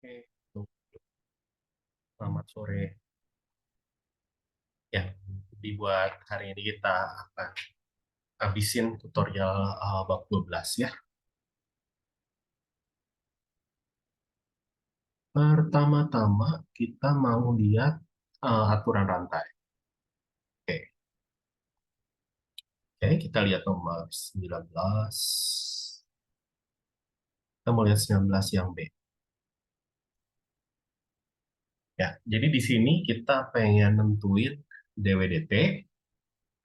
Oke, selamat sore. Ya, dibuat hari ini kita akan habisin tutorial bab 12 ya. Pertama-tama kita mau lihat aturan rantai. Oke, oke, kita lihat nomor 19. Kita mau lihat 19 yang B. Ya, jadi di sini kita pengen nentuin DWDT,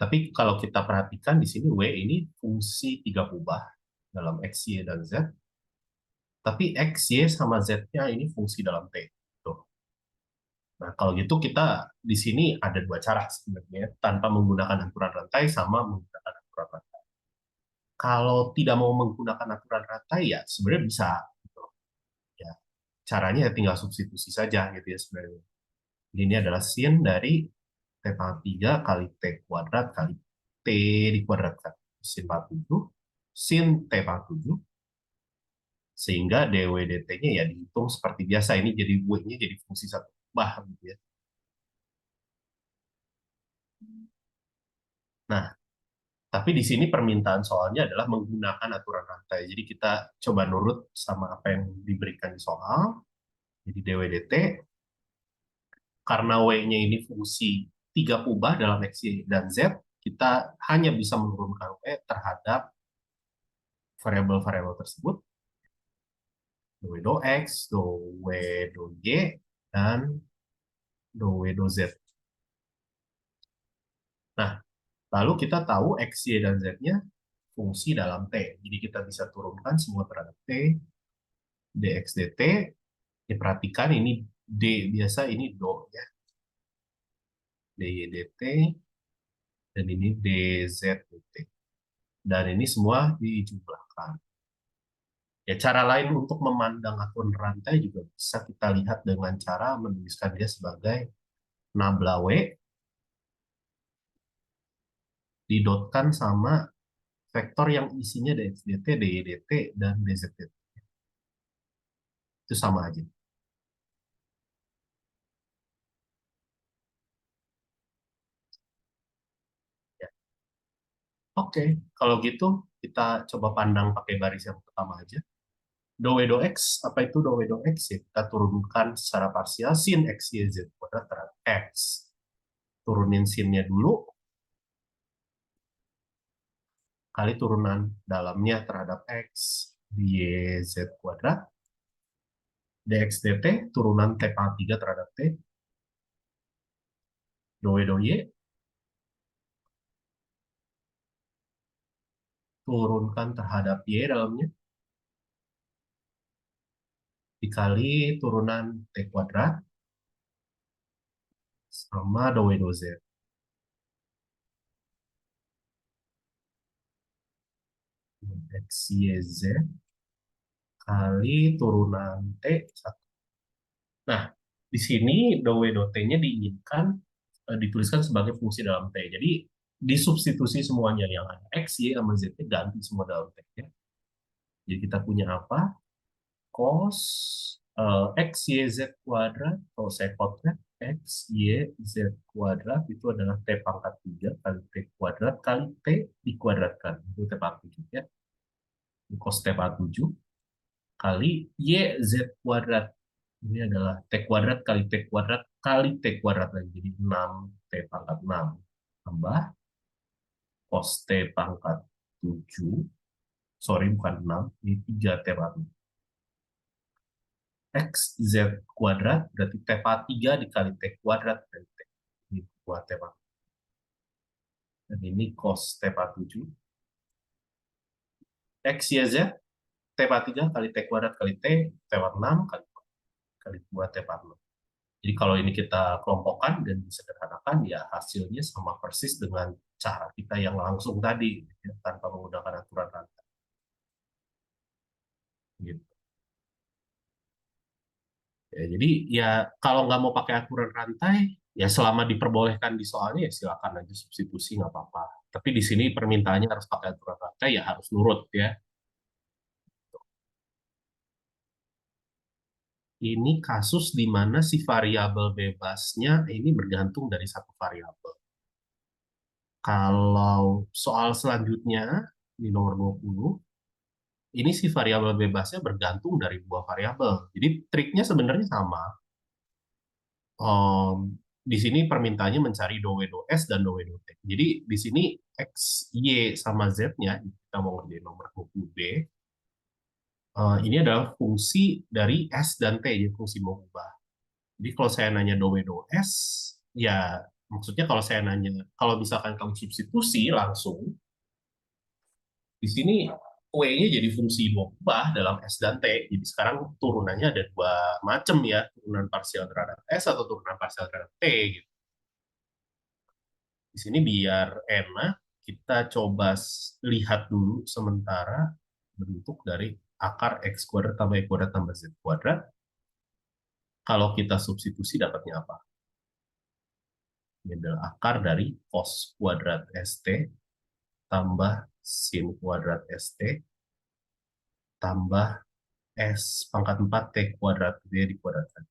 tapi kalau kita perhatikan di sini W ini fungsi tiga kubah dalam X, Y, dan Z. Tapi X, Y, sama Z-nya ini fungsi dalam T. Tuh. Nah, kalau gitu kita di sini ada dua cara sebenarnya, tanpa menggunakan aturan rantai sama menggunakan aturan rantai. Kalau tidak mau menggunakan aturan rantai ya sebenarnya bisa gitu. Ya, caranya ya tinggal substitusi saja gitu ya sebenarnya. Jadi ini adalah sin dari T pangkat 3 kali T kuadrat kali T dikuadratkan. Sin pangkat 7, sin T pangkat 7, sehingga dw/dt-nya ya dihitung seperti biasa. Ini jadi W-nya jadi fungsi satu kubah gitu ya. Nah, tapi di sini permintaan soalnya adalah menggunakan aturan rantai. Jadi kita coba nurut sama apa yang diberikan di soal. Jadi dw/dt, karena W-nya ini fungsi tiga kubah dalam X, Y, dan Z, kita hanya bisa menurunkan W terhadap variabel-variabel tersebut, dw do X, dw do Y, dan dw do Z. Nah, lalu kita tahu X, Y, dan Z-nya fungsi dalam T. Jadi kita bisa turunkan semua terhadap T, dx dt. Diperhatikan ini D biasa, ini do ya. dy dt, dan ini dz dt. Dan ini semua dijumlahkan. Ya, cara lain untuk memandang akun rantai juga bisa kita lihat dengan cara menuliskan dia sebagai nabla W didotkan sama vektor yang isinya dx dt, dy dt, dan dz dt. Itu sama aja. Ya. Oke, kalau gitu kita coba pandang pakai baris yang pertama aja. Do W do X, apa itu Do W do X? Ya, kita turunkan secara parsial sin X, Y, Z kuadrat terhadap X. Turunin sinnya dulu, kali turunan dalamnya terhadap X, Y, Z kuadrat, dx dt, turunan T pangkat 3 terhadap T, Do W do Y, turunkan terhadap Y dalamnya, dikali turunan T kuadrat, sama Do W do Z. X, Y, Z, kali turunan T. Nah, di sini do W do T-nya diinginkan dituliskan sebagai fungsi dalam T. Jadi disubstitusi semuanya yang ada X, Y, sama Z ganti semua dalam T. Ya. Jadi kita punya apa? Cos X, Y, Z kuadrat. Kalau saya potret, X, Y, Z kuadrat itu adalah T pangkat 3 kali T kuadrat kali T dikuadratkan. Itu T pangkat 7. Ya. Cos T pangkat 7 kali Y, Z kuadrat. Ini adalah T kuadrat kali T kuadrat kali T kuadrat lagi. Jadi 6 T pangkat 6 tambah cos T pangkat 7, sorry bukan 6, ini 3 T pangkat 7. X, Z kuadrat, berarti T pangkat 3 dikali T kuadrat, dari T. Ini buat T pangkat. Dan ini cos T pangkat 7. X, Y, Z, T pangkat 3 kali T kuadrat kali T, T pangkat 6 kali 2 T pangkat 6. Jadi kalau ini kita kelompokkan dan disederhanakan, ya hasilnya sama persis dengan cara kita yang langsung tadi, ya, tanpa menggunakan aturan rantai. Gitu. Ya, jadi ya kalau nggak mau pakai aturan rantai, ya selama diperbolehkan di soalnya ya silakan aja substitusi nggak apa-apa. Tapi di sini permintaannya harus pakai aturan rantai, ya harus nurut ya. Ini kasus di mana si variabel bebasnya ini bergantung dari satu variabel. Kalau soal selanjutnya di nomor 20, ini si variabel bebasnya bergantung dari dua variabel. Jadi triknya sebenarnya sama. Em, di sini permintaannya mencari do W do S dan do W do T. Jadi di sini X, Y sama Z-nya, kita mau ngerjain nomor 20B, ini adalah fungsi dari S dan T, jadi fungsi mengubah. Jadi kalau saya nanya do W do S, ya maksudnya kalau saya nanya, kalau misalkan kamu substitusi langsung, di sini W-nya jadi fungsi mengubah dalam S dan T. Jadi sekarang turunannya ada dua macam ya, turunan parsial terhadap S atau turunan parsial terhadap T gitu. Di sini biar enak, kita coba lihat dulu sementara bentuk dari akar X kuadrat tambah Y kuadrat tambah Z kuadrat. Kalau kita substitusi dapatnya apa? Ini adalah akar dari cos kuadrat ST tambah sin kuadrat ST tambah S pangkat 4 T kuadrat dia dikuadratkan.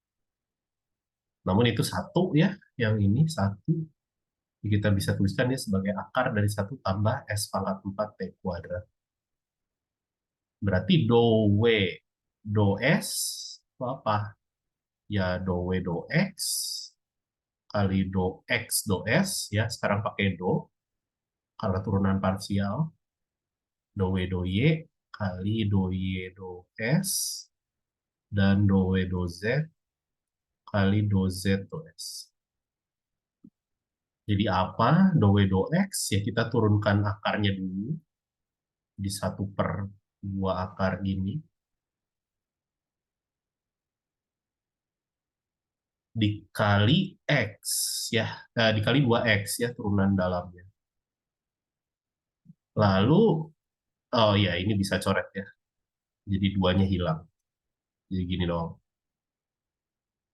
Namun itu satu ya, yang ini satu. Kita bisa tuliskan ya sebagai akar dari satu tambah S pangkat 4 T kuadrat. Berarti do W do S itu apa? Ya do W do X kali do X do S ya. Sekarang pakai do karena turunan parsial. Do W do Y kali do Y do S dan do W do Z kali do Z do S. Jadi apa? Do W do X ya kita turunkan akarnya dulu di 1/2 akar ini dikali X ya, dikali 2X ya turunan dalamnya. Lalu, oh ya ini bisa coret ya, jadi duanya hilang. Jadi gini dong.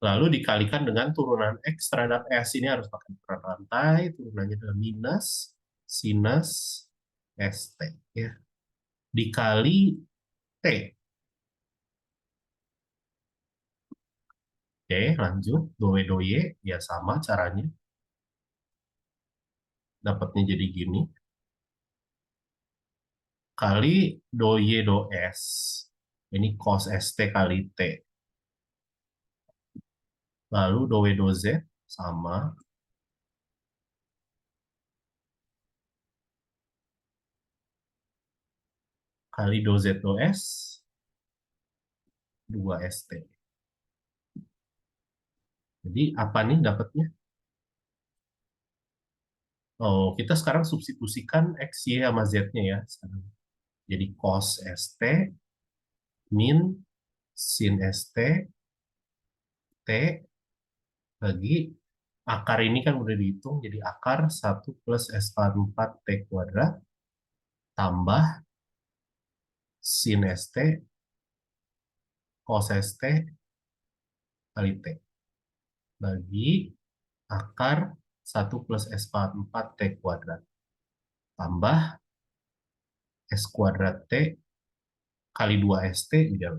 Lalu dikalikan dengan turunan X terhadap S, ini harus pakai ukuran rantai, turunannya adalah minus sinus ST ya. Dikali T. Oke, lanjut. Do do Y, ya sama caranya. Dapatnya jadi gini. Kali do Y do S. Ini cos ST kali T. Lalu do W do Z sama kali do Z do S 2ST. Jadi apa nih dapatnya? Oh, kita sekarang substitusikan X, Y sama Z-nya ya. Jadi cos ST min sin ST T bagi akar ini kan udah dihitung jadi akar 1 + S⁴ T kuadrat tambah sin ST cos ST kali T bagi akar 1 + S⁴ T kuadrat tambah S kuadrat T kali 2ST jadi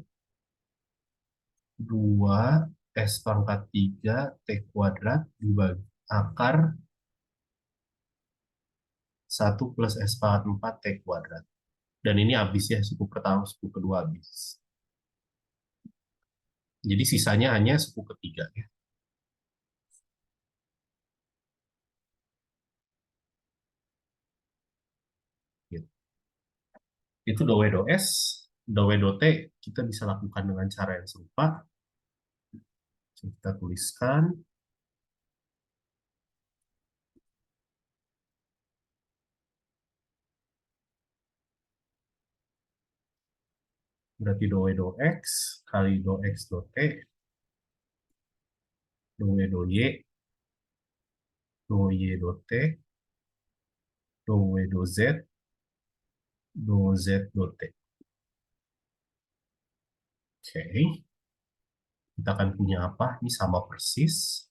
2S⁴ T kuadrat dibagi akar 1 + S⁴ T kuadrat. Dan ini habis ya, suku pertama, suku kedua habis. Jadi sisanya hanya suku ketiga ya. Gitu. Itu do W do S, do W do T kita bisa lakukan dengan cara yang serupa. Kita tuliskan berarti do W do X kali do X do T, do W do Y, do Y do T, do W do Z, do Z do T. Oke, kita akan punya apa? Ini sama persis.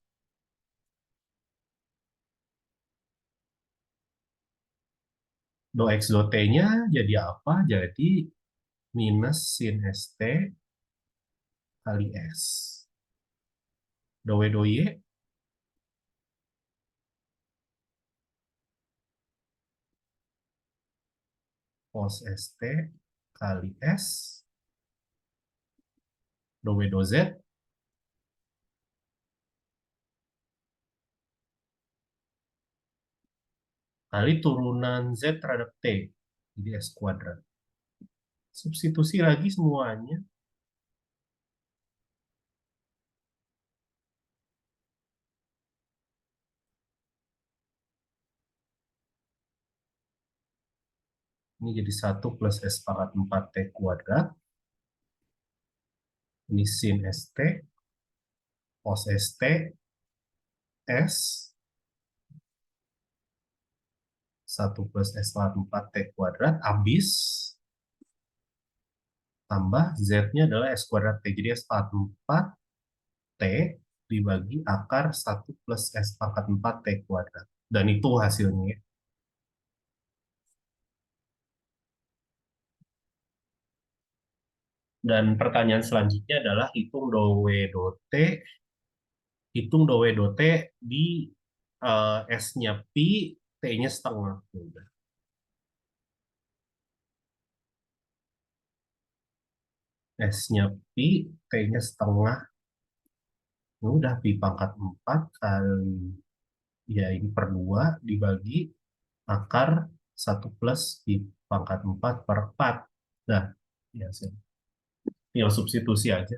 Do X do T-nya jadi apa? Jadi minus sin ST kali S. Dou dou Y cos ST kali S dou Z kali turunan Z terhadap T. Jadi S kuadrat. Substitusi lagi semuanya. Ini jadi 1 plus S pangkat 4 T kuadrat. Ini sin ST, cos ST, S 1 plus S pangkat 4 T kuadrat, habis tambah Z-nya adalah S kuadrat T. Jadi S pangkat 4 T dibagi akar 1 plus S pangkat 4 T kuadrat. Dan itu hasilnya. Dan pertanyaan selanjutnya adalah hitung dou dou T di S-nya pi, T-nya setengah. Udah. S-nya pi, T-nya setengah. Udah pi pangkat 4 kali, ya ini per 2 dibagi akar 1 plus pi pangkat 4 per 4. Nah, ya tinggal substitusi aja.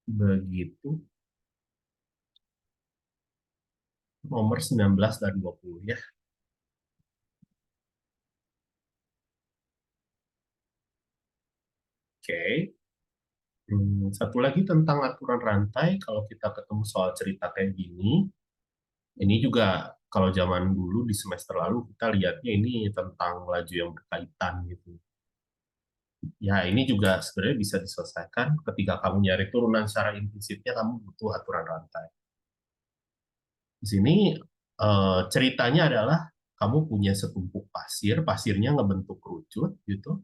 Begitu. Nomor 19 dan 20 ya. Oke. Satu lagi tentang aturan rantai, kalau kita ketemu soal cerita kayak gini, ini juga kalau zaman dulu di semester lalu kita lihatnya ini tentang laju yang berkaitan gitu. Ya, ini juga sebenarnya bisa diselesaikan ketika kamu nyari turunan secara implitsitnya, kamu butuh aturan rantai. Di sini ceritanya adalah kamu punya setumpuk pasir, pasirnya ngebentuk kerucut gitu,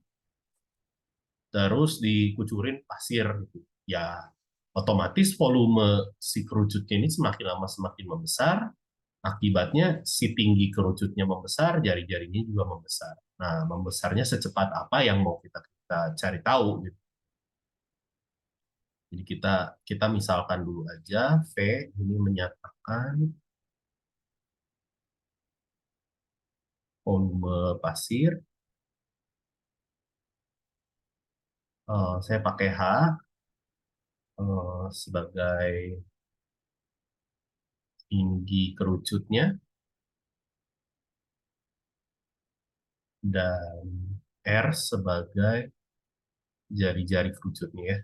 terus dikucurin pasir gitu. Ya, otomatis volume si kerucutnya ini semakin lama semakin membesar, akibatnya si tinggi kerucutnya membesar, jari-jarinya juga membesar. Nah, membesarnya secepat apa yang mau kita cari tahu gitu. Jadi kita misalkan dulu aja V ini menyatakan volume pasir. Saya pakai H sebagai tinggi kerucutnya dan R sebagai jari-jari kerucutnya ya.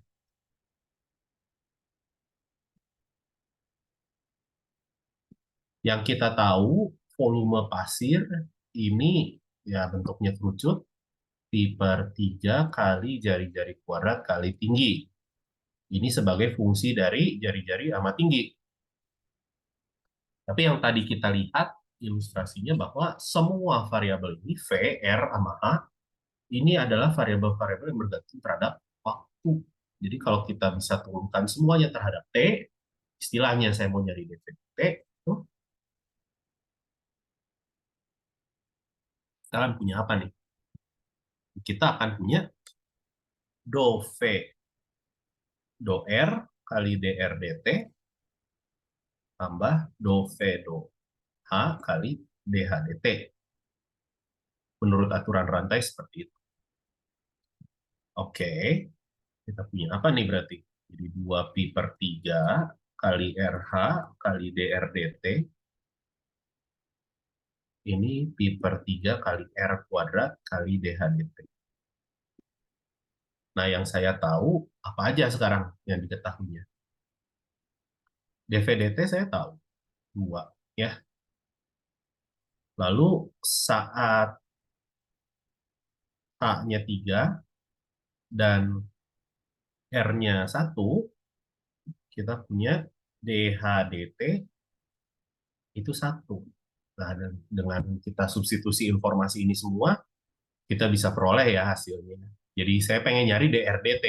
Yang kita tahu volume pasir ini ya bentuknya kerucut pi per 3 kali jari-jari kuadrat kali tinggi. Ini sebagai fungsi dari jari-jari sama tinggi. Tapi yang tadi kita lihat ilustrasinya bahwa semua variabel ini V, R, sama H ini adalah variabel-variabel yang bergantung terhadap waktu. Jadi kalau kita bisa turunkan semuanya terhadap T, istilahnya saya mau nyari dv/dt, kita akan punya apa nih? Kita akan punya dou V, dou R kali dr dt tambah dou V, dou H kali dh dt. Menurut aturan rantai seperti itu. Oke, kita punya apa nih berarti? Jadi 2 pi per 3 kali RH kali dr dt. Ini pi per 3 kali R kuadrat kali dh dt. Nah, yang saya tahu, apa aja sekarang yang diketahuinya? dv dt saya tahu, 2. Ya. Lalu saat H-nya 3 dan R-nya 1, kita punya dh dt itu 1. Nah, dengan kita substitusi informasi ini semua, kita bisa peroleh ya hasilnya. Jadi saya pengen nyari DRDT.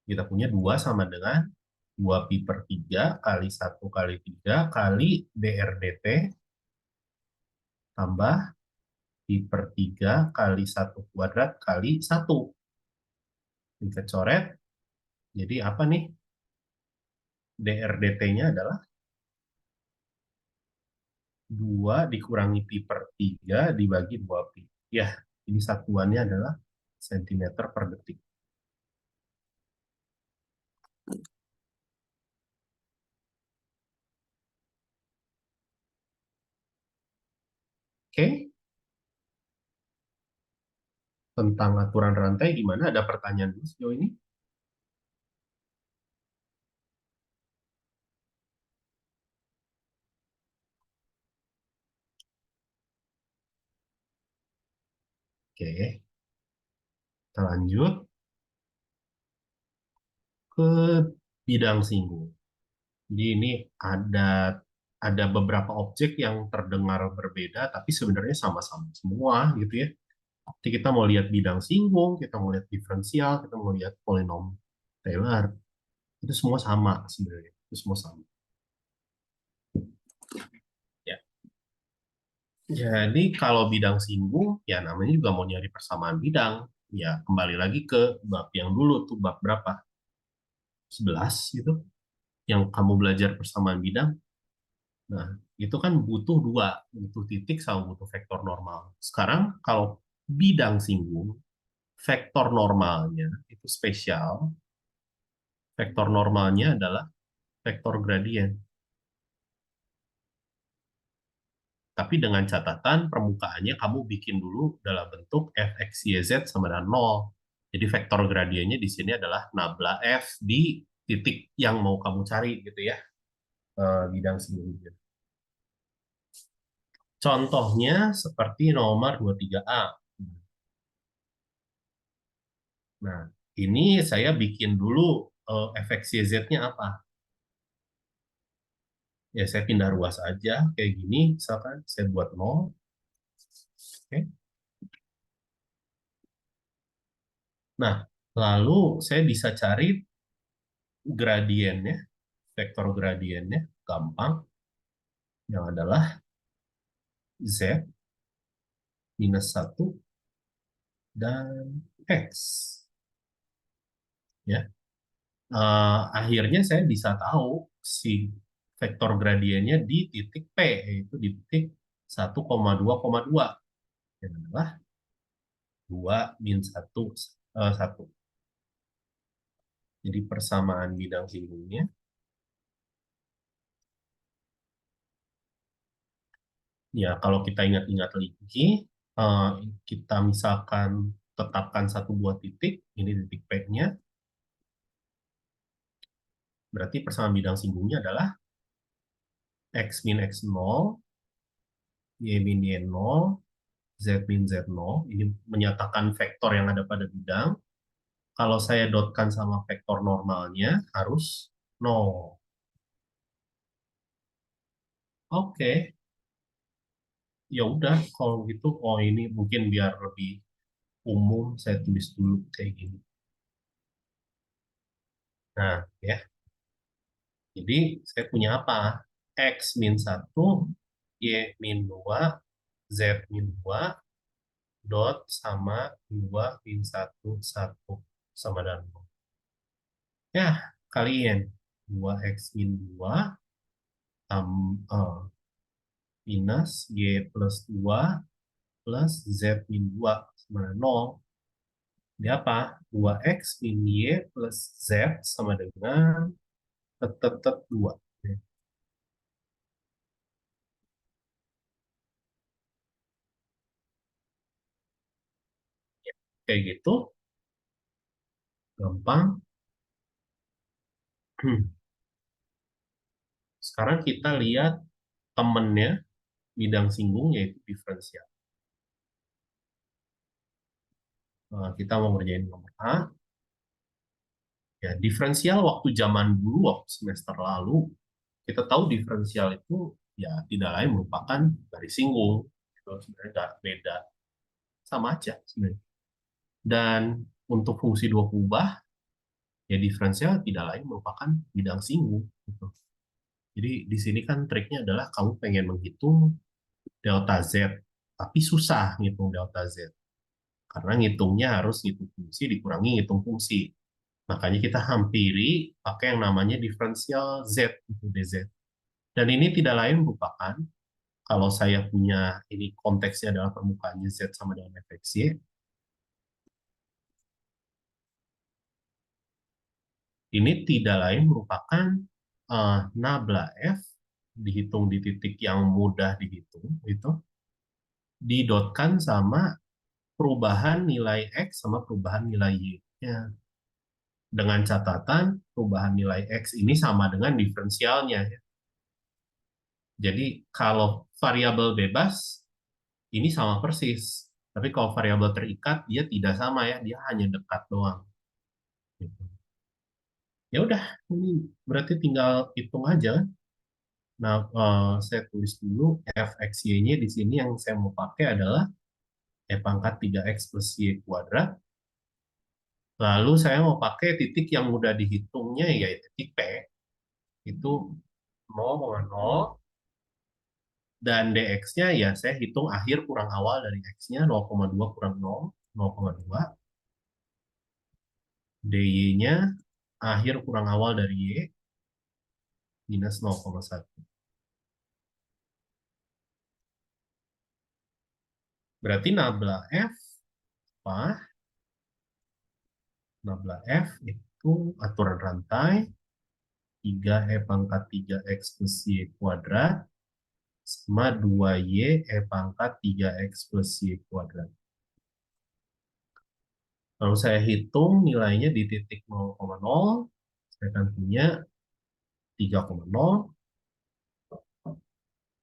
Kita punya 2 sama dengan 2 pi per 3 kali 1 kali 3 kali DRDT tambah pi per 3 kali 1 kuadrat kali 1. Kita coret, jadi apa nih? DRDT-nya adalah 2 dikurangi pi per 3 dibagi 2 pi. Ya, ini satuannya adalah sentimeter per detik. Oke, tentang aturan rantai gimana? Ada pertanyaan dulu sejauh ini? Oke, kita lanjut ke bidang singgung. Jadi ini ada beberapa objek yang terdengar berbeda, tapi sebenarnya sama-sama semua gitu ya. Jadi kita mau lihat bidang singgung, kita mau lihat diferensial, kita mau lihat polinom Taylor, itu semua sama sebenarnya. Itu semua sama. Ya. Jadi kalau bidang singgung, ya namanya juga mau nyari persamaan bidang. Ya kembali lagi ke bab yang dulu tuh, bab berapa? 11 gitu. Yang kamu belajar persamaan bidang. Nah, itu kan butuh 2, butuh titik sama butuh vektor normal. Sekarang kalau bidang singgung, vektor normalnya itu spesial. Vektor normalnya adalah vektor gradien. Tapi dengan catatan permukaannya kamu bikin dulu dalam bentuk fx, y, z sama dengan 0. Jadi vektor gradiennya di sini adalah nabla f di titik yang mau kamu cari gitu ya, bidang singgungnya. Contohnya seperti nomor 23A. Nah, ini saya bikin dulu fx, y, z-nya apa. Ya, saya pindah ruas aja kayak gini, misalkan saya buat 0. Oke. Nah, lalu saya bisa cari gradiennya, vektor gradiennya, gampang, yang adalah Z -1 dan X. Ya. Akhirnya saya bisa tahu si vektor gradiennya di titik P, yaitu di titik 1,2,2, yang adalah 2 min 1, 1. Jadi persamaan bidang singgungnya, ya kalau kita ingat-ingat lagi, eh, kita misalkan tetapkan satu buah titik, ini titik P-nya, berarti persamaan bidang singgungnya adalah X min X0, Y min Y0, Z min Z0. Ini menyatakan vektor yang ada pada bidang. Kalau saya dotkan sama vektor normalnya, harus 0. Oke, ya udah kalau gitu, oh ini mungkin biar lebih umum, saya tulis dulu kayak gini. Nah, ya. Jadi saya punya apa? X min 1, Y min 2, Z min 2, dot sama 2 min 1, 1 sama dengan 0. Ya, kalian 2x min 2 minus Y plus 2 plus Z min 2 sama dengan 0. Jadi apa? 2x min Y plus Z sama dengan tet 2. Kayak gitu, gampang. Sekarang kita lihat temennya bidang singgung yaitu diferensial. Kita mau ngerjain nomor A. Ya, diferensial waktu zaman dulu, waktu semester lalu, kita tahu diferensial itu ya tidak lain merupakan garis singgung. Itu sebenarnya nggak beda. sama aja sebenarnya. Dan untuk fungsi dua kubah, ya diferensial tidak lain merupakan bidang singgung. Gitu. Jadi di sini kan triknya adalah kamu pengen menghitung delta Z, tapi susah ngitung delta Z. Karena ngitungnya harus ngitung fungsi dikurangi ngitung fungsi. Makanya kita hampiri pakai yang namanya diferensial Z, itu DZ. Dan ini tidak lain merupakan, kalau saya punya, ini konteksnya adalah permukaannya Z sama dengan fxy, ini tidak lain merupakan nabla F dihitung di titik yang mudah dihitung, itu didotkan sama perubahan nilai X sama perubahan nilai Y-nya. Dengan catatan perubahan nilai X ini sama dengan diferensialnya. Jadi kalau variabel bebas, ini sama persis. Tapi kalau variabel terikat, dia tidak sama ya, dia hanya dekat doang. Gitu. Ya udah, ini berarti tinggal hitung aja. Nah, saya tulis dulu fxy-nya di sini yang saya mau pakai adalah pangkat 3x plus y kuadrat. Lalu saya mau pakai titik yang mudah dihitungnya, yaitu titik P. Itu 0,0, dan dx-nya ya saya hitung akhir kurang awal dari x-nya, 0,2 kurang 0, 0,2. dy-nya akhir kurang awal dari y, minus 0,1. Berarti nabla F, apa? Nabla F itu aturan rantai 3e pangkat 3x plus y kuadrat sama 2y pangkat 3x plus y kuadrat. Lalu saya hitung nilainya di titik 0,0, saya akan punya 3,0,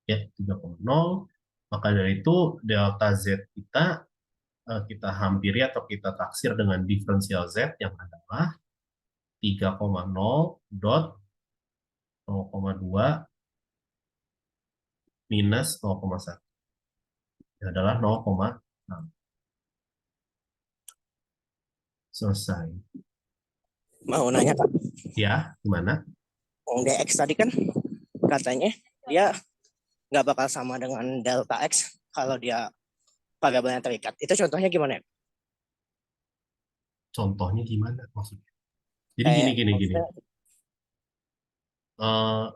ya 3,0. Maka dari itu delta Z kita hampiri atau kita taksir dengan diferensial Z yang adalah 3,0 dot 0,2 minus 0,1. Ini adalah 0,6. Selesai. Mau nanya Kak, Ya, gimana? dx tadi kan katanya dia nggak bakal sama dengan delta x kalau dia variabelnya terikat. Itu contohnya gimana ya? Contohnya gimana maksudnya? Jadi gini, Kayak gini, gini. maksudnya, Eh,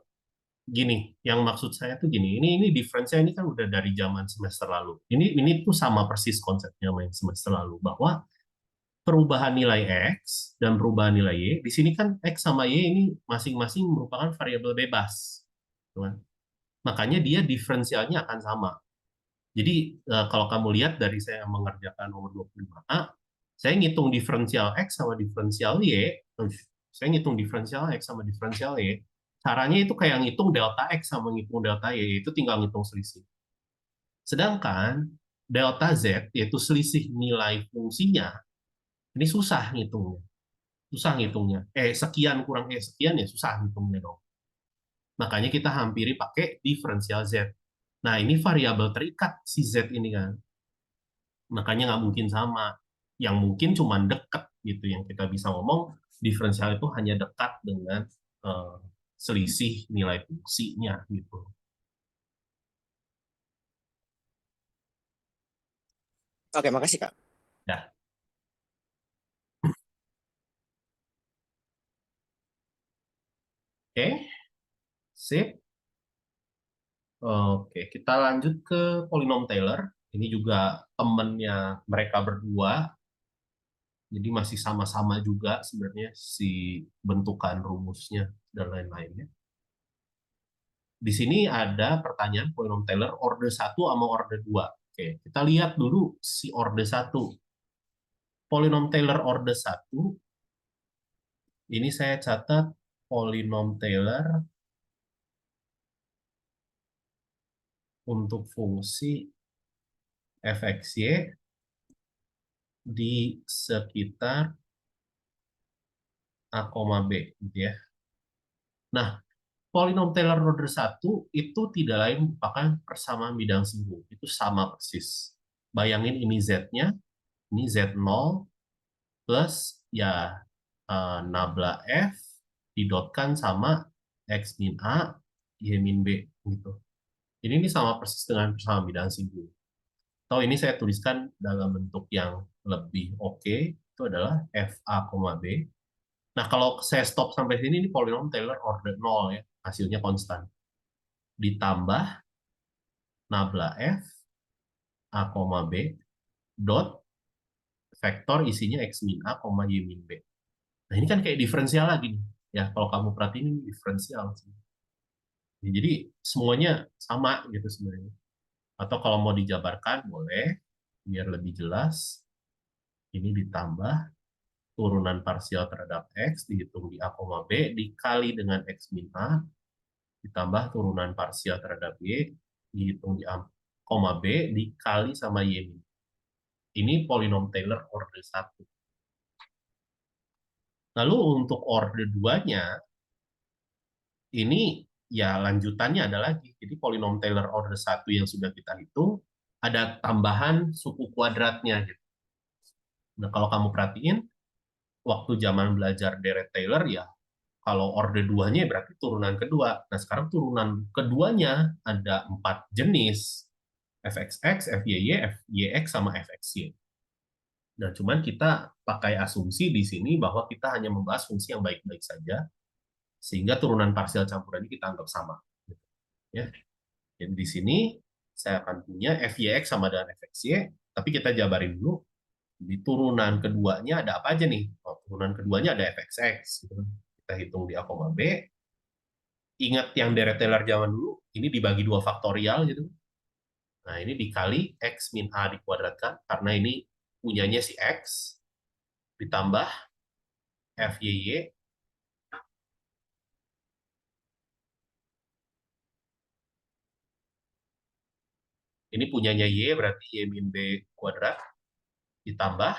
Gini, yang maksud saya tuh gini. Ini difference-nya ini kan udah dari zaman semester lalu. Ini tuh sama persis konsepnya main semester lalu, bahwa perubahan nilai X dan perubahan nilai Y, di sini kan X sama Y ini masing-masing merupakan variabel bebas. Gitu kan? Makanya dia diferensialnya akan sama. Jadi kalau kamu lihat dari saya mengerjakan nomor 25A, saya ngitung diferensial X sama diferensial Y, saya ngitung diferensial X sama diferensial Y, caranya itu kayak ngitung delta X sama ngitung delta Y, itu tinggal ngitung selisih. Sedangkan delta Z, yaitu selisih nilai fungsinya, ini susah ngitungnya. Susah ngitungnya. Sekian kurang sekian ya susah ngitungnya dong. Makanya kita hampiri pakai diferensial Z. Nah, ini variabel terikat si Z ini kan. Makanya nggak mungkin sama. Yang mungkin cuma dekat gitu. Yang kita bisa ngomong, diferensial itu hanya dekat dengan eh, selisih nilai fungsinya gitu. oke, makasih Kak. Ya, oke, sip. Oke, kita lanjut ke polinom Taylor. Ini juga temennya mereka berdua. Jadi masih sama-sama juga sebenarnya si bentukan rumusnya dan lain-lainnya. Di sini ada pertanyaan polinom Taylor order 1 sama order 2. Oke, kita lihat dulu si order 1. Polinom Taylor order 1, ini saya catat polinom Taylor untuk fungsi fxy di sekitar A, B gitu ya. Nah, polinom Taylor order 1 itu tidak lain merupakan persamaan bidang singgung. Itu sama persis. bayangin ini Z-nya, ini Z0 plus ya nabla F didotkan sama X min A, Y min B gitu. Jadi ini sama persis dengan persamaan bidang simpul. Atau ini saya tuliskan dalam bentuk yang lebih oke, itu adalah FA, B. Nah, kalau saya stop sampai sini, ini polinom Taylor order 0 ya, hasilnya konstan. Ditambah nabla F, A, B, dot vektor isinya X min A, Y min B. Nah, ini kan kayak diferensial lagi nih. Ya, kalau kamu perhatiin ini diferensial. Ya, jadi semuanya sama gitu sebenarnya. Atau kalau mau dijabarkan, boleh. Biar lebih jelas, ini ditambah turunan parsial terhadap X dihitung di A, B dikali dengan X min A ditambah turunan parsial terhadap Y dihitung di A, B dikali sama Y min. Ini polinom Taylor order 1. Lalu untuk order 2-nya, ini ya lanjutannya ada lagi. Jadi polinom Taylor order 1 yang sudah kita hitung, ada tambahan suku kuadratnya. Gitu. Nah, kalau kamu perhatiin, waktu zaman belajar deret Taylor ya, kalau order 2-nya berarti turunan kedua. Nah, sekarang turunan keduanya ada 4 jenis. fxx, fyy, fyx, sama fxy. Nah, cuman kita pakai asumsi di sini bahwa kita hanya membahas fungsi yang baik-baik saja, sehingga turunan parsial campuran ini kita anggap sama. Ya. Jadi di sini saya akan punya fyx sama dengan fxy, tapi kita jabarin dulu. Di turunan keduanya ada apa aja nih? Oh, turunan keduanya ada fxx. Gitu. Kita hitung di A, B. Ingat yang deret Taylor zaman dulu, ini dibagi 2 faktorial gitu. Nah, ini dikali X min A dikuadratkan, karena ini punyanya si X, ditambah FYY, ini punyanya Y, berarti Y min B kuadrat, ditambah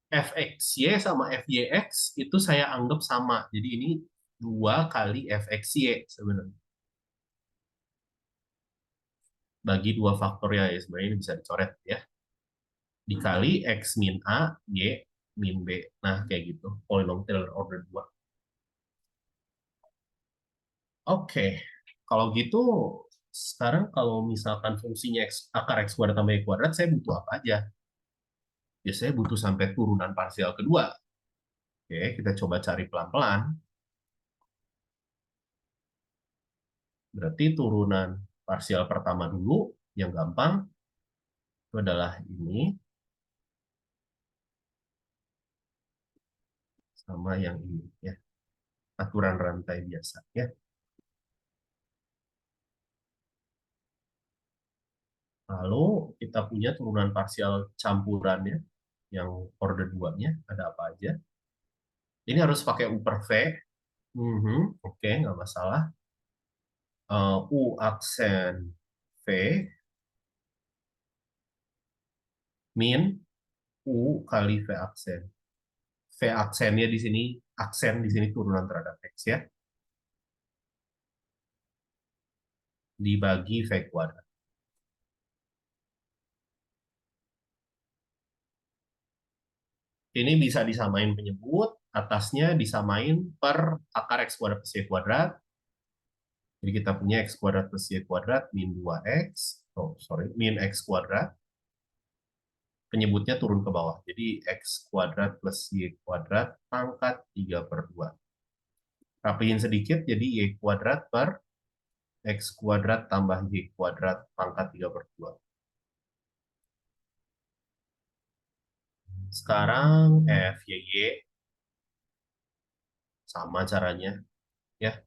FXY sama FYX, itu saya anggap sama. Jadi ini 2 kali FXY sebenarnya. Bagi 2 faktorial ya, sebenarnya ini bisa dicoret ya. Dikali X min A, Y min B. Nah, kayak gitu. Polinom Taylor order 2. Oke, kalau gitu sekarang kalau misalkan fungsinya akar X kuadrat tambah Y kuadrat, saya butuh apa aja? Ya, saya butuh sampai turunan parsial kedua. Oke, kita coba cari pelan-pelan. Berarti turunan parsial pertama dulu, yang gampang, itu adalah ini, sama yang ini. Ya, aturan rantai biasa. Ya. Lalu kita punya turunan parsial campurannya, yang order 2-nya, ada apa aja? Ini harus pakai U per V. Oke, nggak masalah. U aksen V min U kali V aksen. V aksennya di sini, aksen di sini turunan terhadap X ya, dibagi V kuadrat. Ini bisa disamain penyebut, atasnya disamain per akar X kuadrat plus Y kuadrat. Jadi kita punya X kuadrat plus Y kuadrat min 2X, min X kuadrat. Penyebutnya turun ke bawah. Jadi X kuadrat plus Y kuadrat pangkat 3 per 2. Rapiin sedikit, jadi Y kuadrat per X kuadrat tambah Y kuadrat pangkat 3 per 2. Sekarang F, Y, Y, sama caranya. Ya,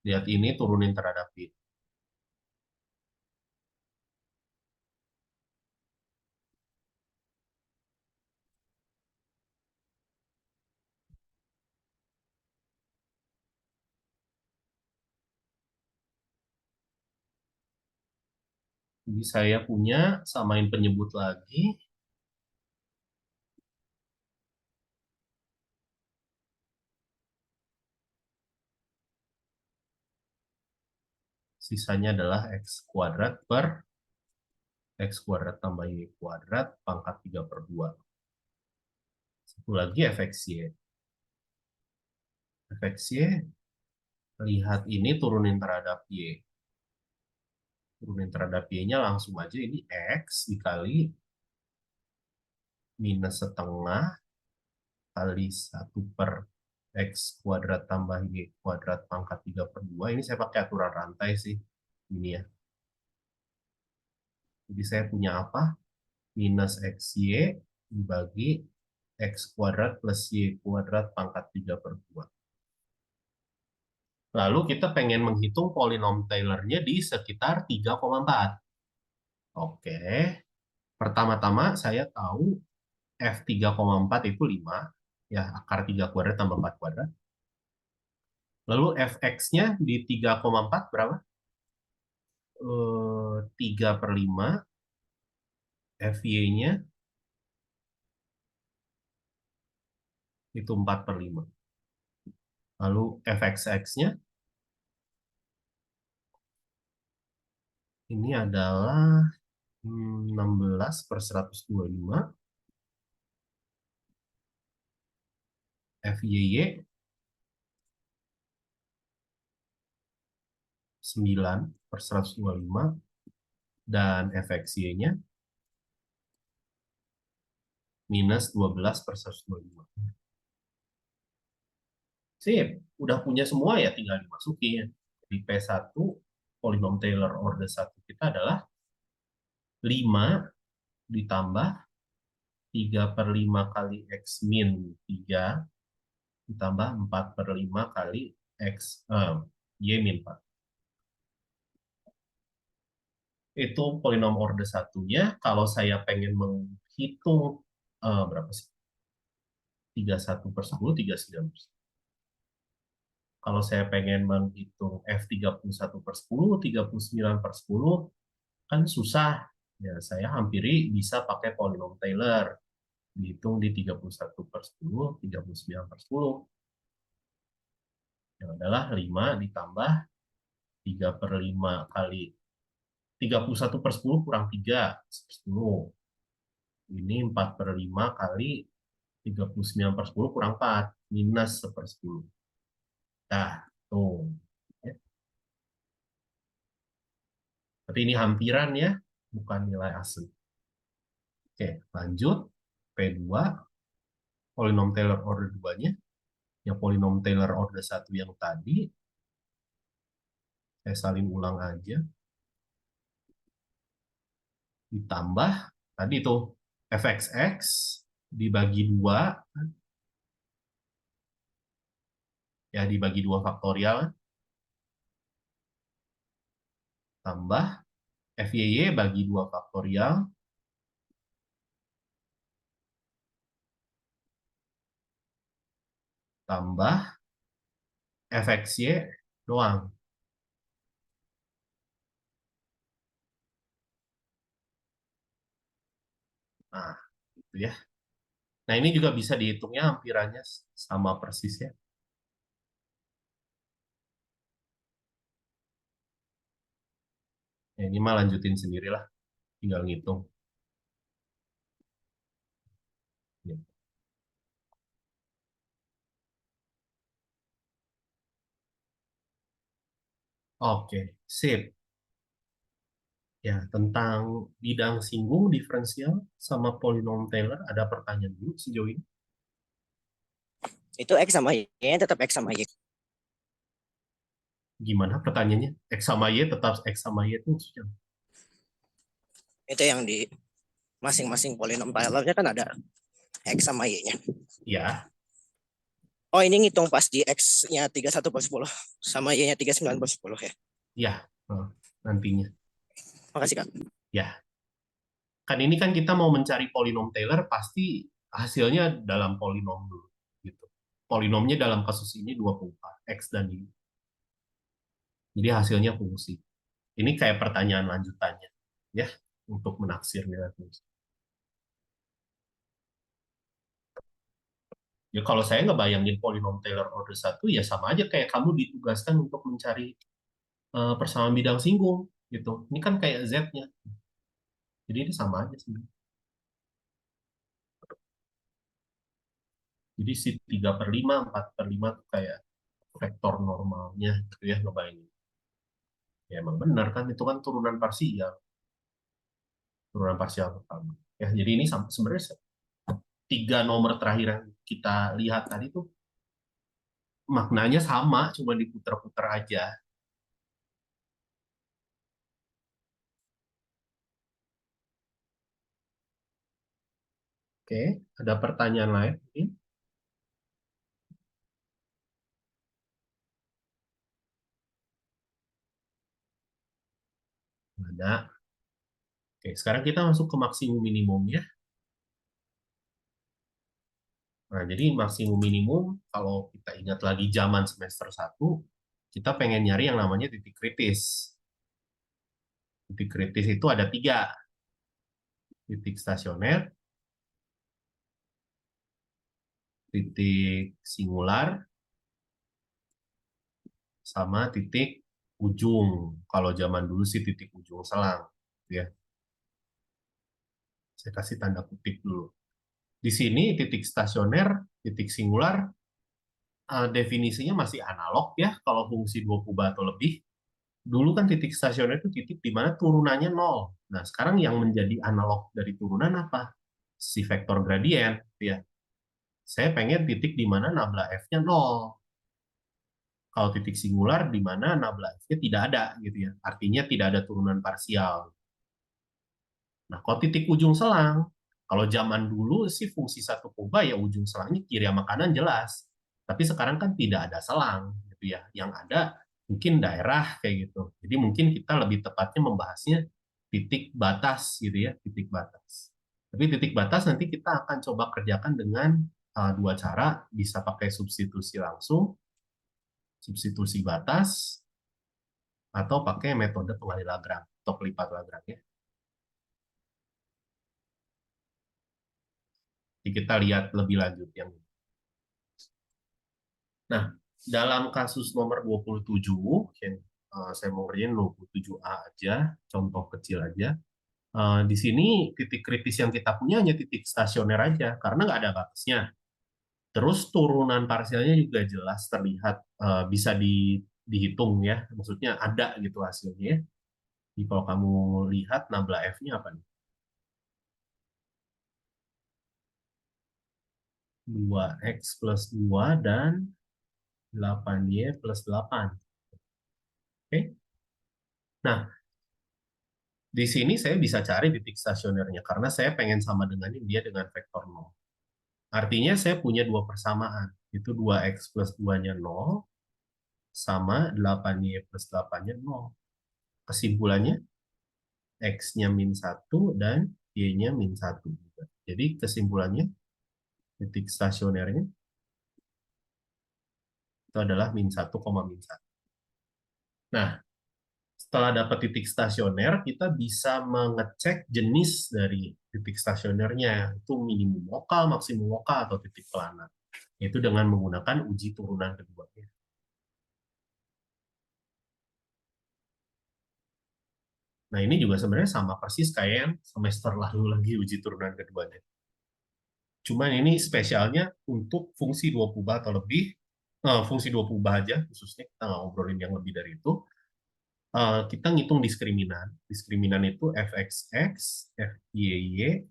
lihat ini turunin terhadap Y. Jadi saya punya, samain penyebut lagi. Sisanya adalah X kuadrat per X kuadrat tambah Y kuadrat pangkat 3/2. Satu lagi fxy. Fxy, lihat ini turunin terhadap Y. Turunin terhadap Y-nya langsung aja, ini X dikali minus setengah kali 1/, X kuadrat tambah Y kuadrat pangkat 3/2. Ini saya pakai aturan rantai sih. Ini ya. Jadi saya punya apa? Minus XY dibagi X kuadrat plus Y kuadrat pangkat 3/2. Lalu kita pengen menghitung polinom Taylor-nya di sekitar 3,4. Oke. Pertama-tama saya tahu F3,4 itu 5. Ya, akar 3 kuadrat tambah 4 kuadrat. Lalu Fx-nya di 3,4 berapa? 3/5. Fy-nya itu 4/5. Lalu Fxx-nya ini adalah 16/125. Fy 9/125. Dan Fxy-nya minus 12/125. Sip, udah punya semua ya, tinggal dimasukin. Di P1, polinom Taylor order 1 kita adalah 5 ditambah 3/5 kali X min 3 ditambah 4/5 kali Y min 4. Itu polinom order satunya. Kalau saya pengen menghitung berapa sih? 31/10, 39/10. Kalau saya pengen menghitung F31/10, 39/10, kan susah. Ya, saya hampiri bisa pakai polinom Taylor. Dihitung di 31/10, 39/10. Yang adalah 5 ditambah 3/5 kali 31/10 kurang 3, 10. Ini 4/5 kali 39/10 kurang 4, minus 1/10. Nah, tuh. Ya. Tapi ini hampiran ya, bukan nilai asli. Oke, lanjut. P2, polinom Taylor order 2-nya. Yang polinom Taylor order 1 yang tadi. Saya salin ulang aja. Ditambah, tadi tuh, fxx dibagi 2, ya dibagi 2 faktorial, tambah FYY bagi 2 faktorial, tambah fxy doang. Nah, itu ya. Nah, ini juga bisa dihitungnya hampirannya sama persis ya. Ya, ini mah lanjutin sendirilah, tinggal ngitung. Ya. Oke, sip. Ya, tentang bidang singgung diferensial sama polinom Taylor, ada pertanyaan dulu sejauh ini? Itu X sama Y tetap X sama Y. Gimana pertanyaannya? X sama Y tetap X sama Y itu maksudnya? Itu yang di masing-masing polinom Taylor-nya kan ada X sama Y-nya. Ya, Oh, ini ngitung pas di X-nya 31/10 sama Y-nya 39/10 ya. ya, nantinya. Makasih, Kak. Ya, kan ini kan kita mau mencari polinom Taylor, pasti hasilnya dalam polinom dulu. Gitu. Polinomnya dalam kasus ini 24, X dan Y. Jadi hasilnya fungsi. Ini kayak pertanyaan lanjutannya, ya, untuk menaksir nilai fungsi. Ya kalau saya ngebayangin polinom Taylor order 1, ya sama aja kayak kamu ditugaskan untuk mencari persamaan bidang singgung. Gitu. Ini kan kayak Z-nya. Jadi ini sama aja sebenarnya. Jadi si 3/5, 4/5 tuh kayak vektor normalnya gitu ya ngebayangin. Ya emang benar kan, itu kan turunan parsial pertama. Ya, jadi ini sebenarnya tiga nomor terakhir yang kita lihat tadi tuh maknanya sama, cuma diputar-putar aja. Oke, ada pertanyaan lain? Ada. Oke, sekarang kita masuk ke maksimum minimum ya. Nah, jadi maksimum minimum kalau kita ingat lagi zaman semester 1, kita pengen nyari yang namanya titik kritis. Titik kritis itu ada tiga, titik stasioner, titik singular, sama titik ujung. Kalau zaman dulu sih titik ujung selang, ya. Saya kasih tanda kutip dulu. Di sini titik stasioner, titik singular, definisinya masih analog ya kalau fungsi dua kubah atau lebih. Dulu kan titik stasioner itu titik di mana turunannya nol. Nah, sekarang yang menjadi analog dari turunan apa? Si vektor gradien, ya. Saya pengen titik di mana nabla f-nya nol. Kalau titik singular di mana nabla f-nya tidak ada gitu ya. Artinya tidak ada turunan parsial. Nah, kalau titik ujung selang, kalau zaman dulu sih fungsi satu kubah ya ujung selangnya kiri sama kanan jelas. Tapi sekarang kan tidak ada selang gitu ya. Yang ada mungkin daerah kayak gitu. Jadi mungkin kita lebih tepatnya membahasnya titik batas gitu ya, titik batas. Tapi titik batas nanti kita akan coba kerjakan dengan dua cara, bisa pakai substitusi langsung, substitusi batas, atau pakai metode pengali Lagrange atau pelipat Lagrange ya. Jadi kita lihat lebih lanjut yang ini. Nah, dalam kasus nomor 27, yang saya mau ngerjain 27A aja, contoh kecil aja. Di sini titik kritis yang kita punya hanya titik stasioner aja, karena nggak ada batasnya. Terus turunan parsialnya juga jelas terlihat, bisa dihitung ya, maksudnya ada gitu hasilnya. Jadi kalau kamu lihat nabla F-nya apa nih? 2x plus 2 dan 8y plus 8. Oke. Nah, di sini saya bisa cari titik stasionernya karena saya pengen sama dengan dia dengan vektor 0. Artinya saya punya dua persamaan. Itu 2x plus 2-nya 0 sama 8y plus 8-nya 0. Kesimpulannya x-nya min 1 dan y-nya min 1 juga. Jadi kesimpulannya titik stasionernya itu adalah min 1, min 1. Nah, setelah dapat titik stasioner, kita bisa mengecek jenis dari titik stasionernya. Itu minimum lokal, maksimum lokal, atau titik pelana. Itu dengan menggunakan uji turunan keduanya. Nah, ini juga sebenarnya sama persis kayak yang semester lalu lagi uji turunan keduanya. Cuman ini spesialnya untuk fungsi dua kubah atau lebih, fungsi dua kubah aja khususnya, kita nggak ngobrolin yang lebih dari itu. Kita ngitung diskriminan. Diskriminan itu fxx, fyy,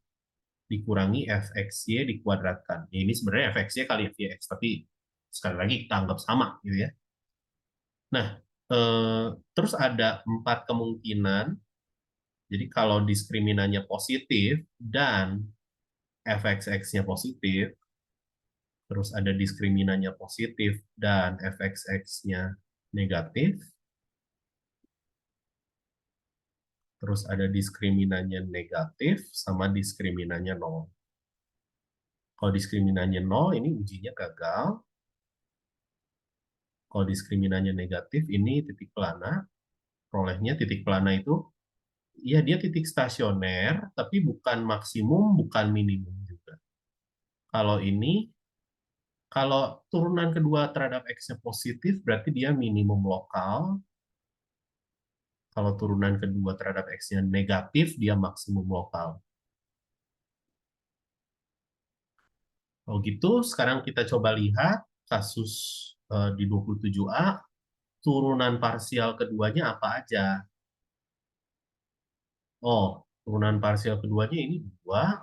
dikurangi fxy dikuadratkan. Ya, ini sebenarnya fxy kali fx, tapi sekali lagi kita anggap sama gitu ya. Nah, terus ada 4 kemungkinan. Jadi kalau diskriminannya positif dan fxx-nya positif, terus ada diskriminannya positif dan fxx-nya negatif, terus ada diskriminannya negatif sama diskriminannya nol. Kalau diskriminannya nol, ini ujinya gagal. Kalau diskriminannya negatif, ini titik pelana. Perolehnya titik pelana itu, ya dia titik stasioner, tapi bukan maksimum, bukan minimum juga. Kalau ini, kalau turunan kedua terhadap X-nya positif, berarti dia minimum lokal. Kalau turunan kedua terhadap X-nya negatif, dia maksimum lokal. Kalau gitu, sekarang kita coba lihat kasus di 27A, turunan parsial keduanya apa aja? Oh, turunan parsial keduanya ini 2,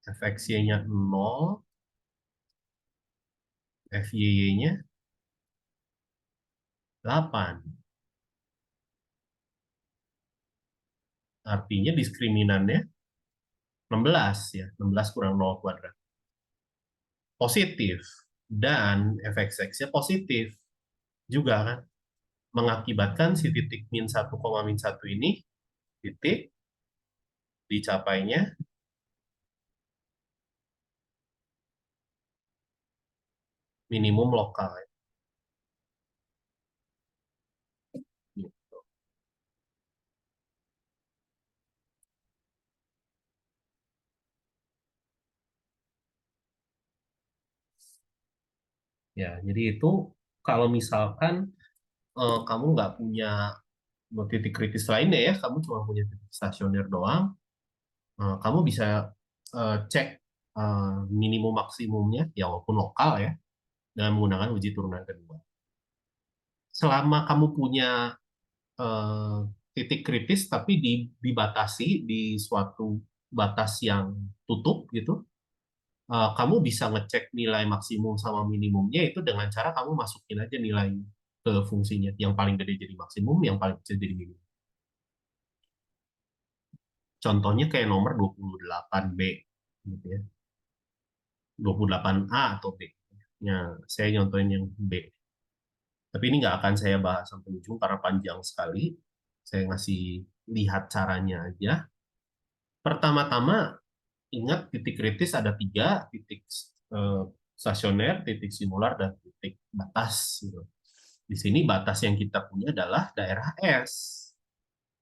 fxy-nya 0, fyy-nya 8. Artinya diskriminannya 16 ya, 16 kurang 0 kuadrat. Positif. Dan fxx-nya positif juga kan. Mengakibatkan si titik min 1, min 1 ini titik dicapainya minimum lokal. Ya, jadi itu kalau misalkan kamu nggak punya titik kritis lainnya ya, kamu cuma punya titik stasioner doang, kamu bisa cek minimum maksimumnya, ya walaupun lokal ya, dengan menggunakan uji turunan kedua. Selama kamu punya eh, titik kritis tapi dibatasi di suatu batas yang tutup gitu, kamu bisa ngecek nilai maksimum sama minimumnya itu dengan cara kamu masukin aja nilai ke fungsinya. Yang paling gede jadi maksimum, yang paling kecil jadi minimum. Contohnya kayak nomor 28B gitu ya. 28A atau B. Ya, saya nyontohin yang B. Tapi ini nggak akan saya bahas sampai ujung karena panjang sekali. Saya ngasih lihat caranya aja. Pertama-tama, ingat titik kritis ada 3, titik eh, stasioner, titik simular, dan titik batas. Gitu. Di sini batas yang kita punya adalah daerah S.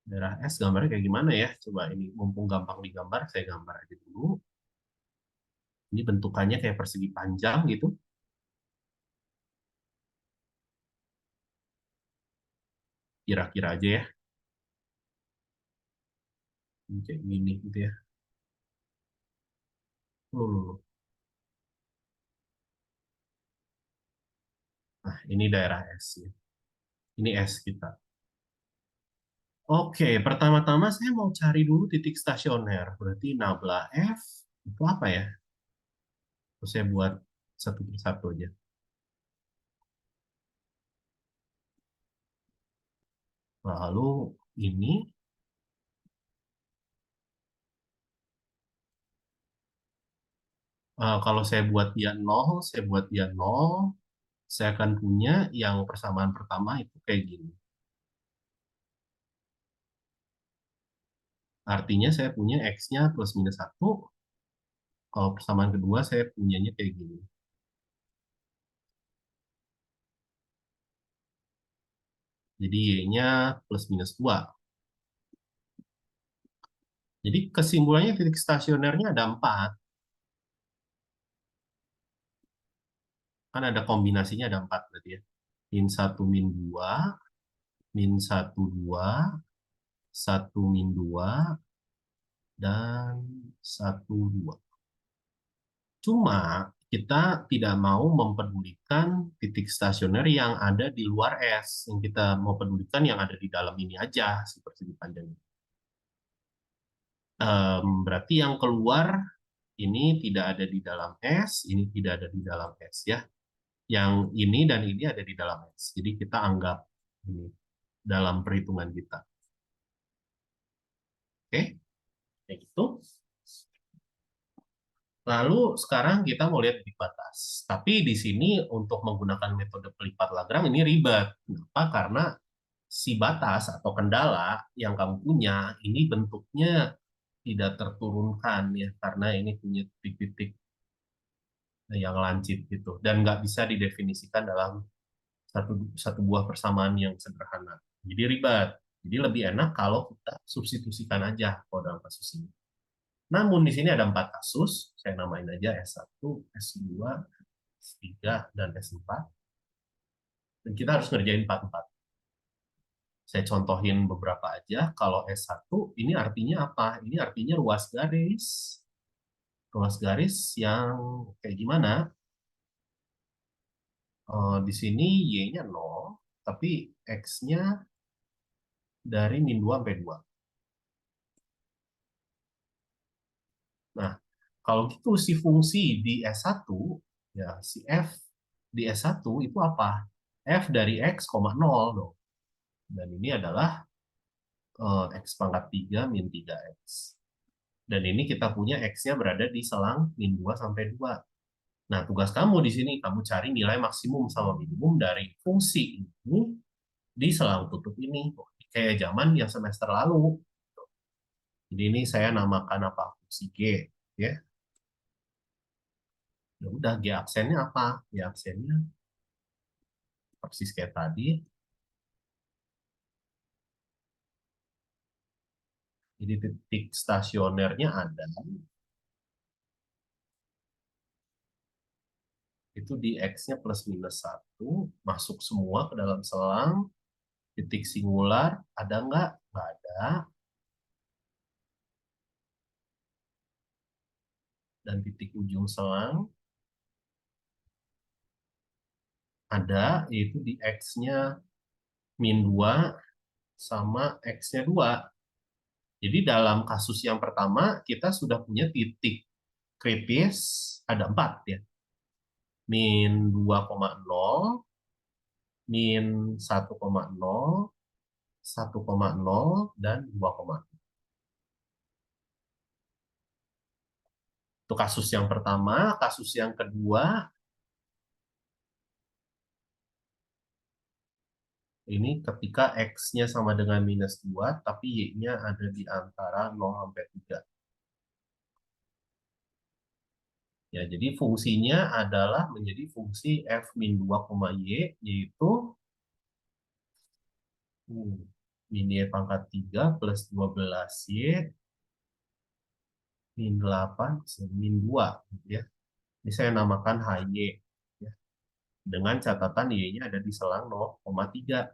Daerah S gambarnya kayak gimana ya? Coba ini mumpung gampang digambar, saya gambar aja dulu. Ini bentukannya kayak persegi panjang gitu. Kira-kira aja ya. Ini kayak gini gitu ya. Hmm. Nah, ini daerah S ya. Ini S kita. Oke, pertama-tama saya mau cari dulu titik stasioner. Berarti nabla F itu apa ya? Terus saya buat satu persatu aja. Lalu ini, kalau saya buat dia 0, saya buat dia 0, saya akan punya yang persamaan pertama itu kayak gini. Artinya saya punya X-nya plus minus 1. Kalau persamaan kedua saya punyanya kayak gini. Jadi Y-nya plus minus 2. Jadi kesimpulannya titik stasionernya ada 4. Kan ada kombinasinya ada 4 berarti ya. Min 1, min 2, min 1, 2, 1, min 2, dan 1, 2. Cuma kita tidak mau mempedulikan titik stasioner yang ada di luar S. Yang kita mau pedulikan yang ada di dalam ini aja, seperti di panjang ini. Berarti yang keluar ini tidak ada di dalam S, ini tidak ada di dalam S ya. Yang ini dan ini ada di dalam S. Jadi kita anggap ini dalam perhitungan kita. Oke, kayak gitu. Lalu sekarang kita mau lihat titik batas. Tapi di sini untuk menggunakan metode pelipat Lagrange ini ribet. Kenapa? Karena si batas atau kendala yang kamu punya ini bentuknya tidak terturunkan ya karena ini punya titik-titik yang lancip gitu dan nggak bisa didefinisikan dalam satu buah persamaan yang sederhana. Jadi ribet. Jadi lebih enak kalau kita substitusikan aja kalau dalam kasus ini. Namun di sini ada 4 kasus, saya namain aja S1, S2, S3, dan S4. Dan kita harus ngerjain 4-4. Saya contohin beberapa aja. Kalau S1 ini artinya apa? Ini artinya ruas garis. Ruas garis yang kayak gimana? Di sini Y-nya 0, tapi X-nya dari min 2 sampai 2. Nah, kalau gitu si fungsi di S1, ya si F di S1 itu apa? F dari X, 0 dong. Dan ini adalah X pangkat 3 min 3X. Dan ini kita punya X-nya berada di selang min 2 sampai 2. Nah, tugas kamu di sini, kamu cari nilai maksimum sama minimum dari fungsi ini di selang tutup ini. Kayak zaman yang semester lalu. Jadi ini saya namakan apa? Fungsi G. Ya, ya udah, G aksennya apa? G aksennya persis kayak tadi. Jadi titik stasionernya ada. Itu di X-nya plus minus 1. Masuk semua ke dalam selang. Titik singular ada nggak? Nggak ada. Dan titik ujung selang ada, yaitu di X-nya min 2 sama X-nya 2. Jadi dalam kasus yang pertama, kita sudah punya titik kritis, ada 4 ya. Min 2,0, min 1,0, 1,0, dan 2,0. Itu kasus yang pertama. Kasus yang kedua, ini ketika X-nya sama dengan minus 2, tapi Y-nya ada di antara 0 sampai 3. Ya, jadi fungsinya adalah menjadi fungsi F min 2, Y, yaitu min Y pangkat 3 plus 12Y min 8 min 2. Ya. Ini saya namakan HY. Ya. Dengan catatan Y-nya ada di selang 0,3.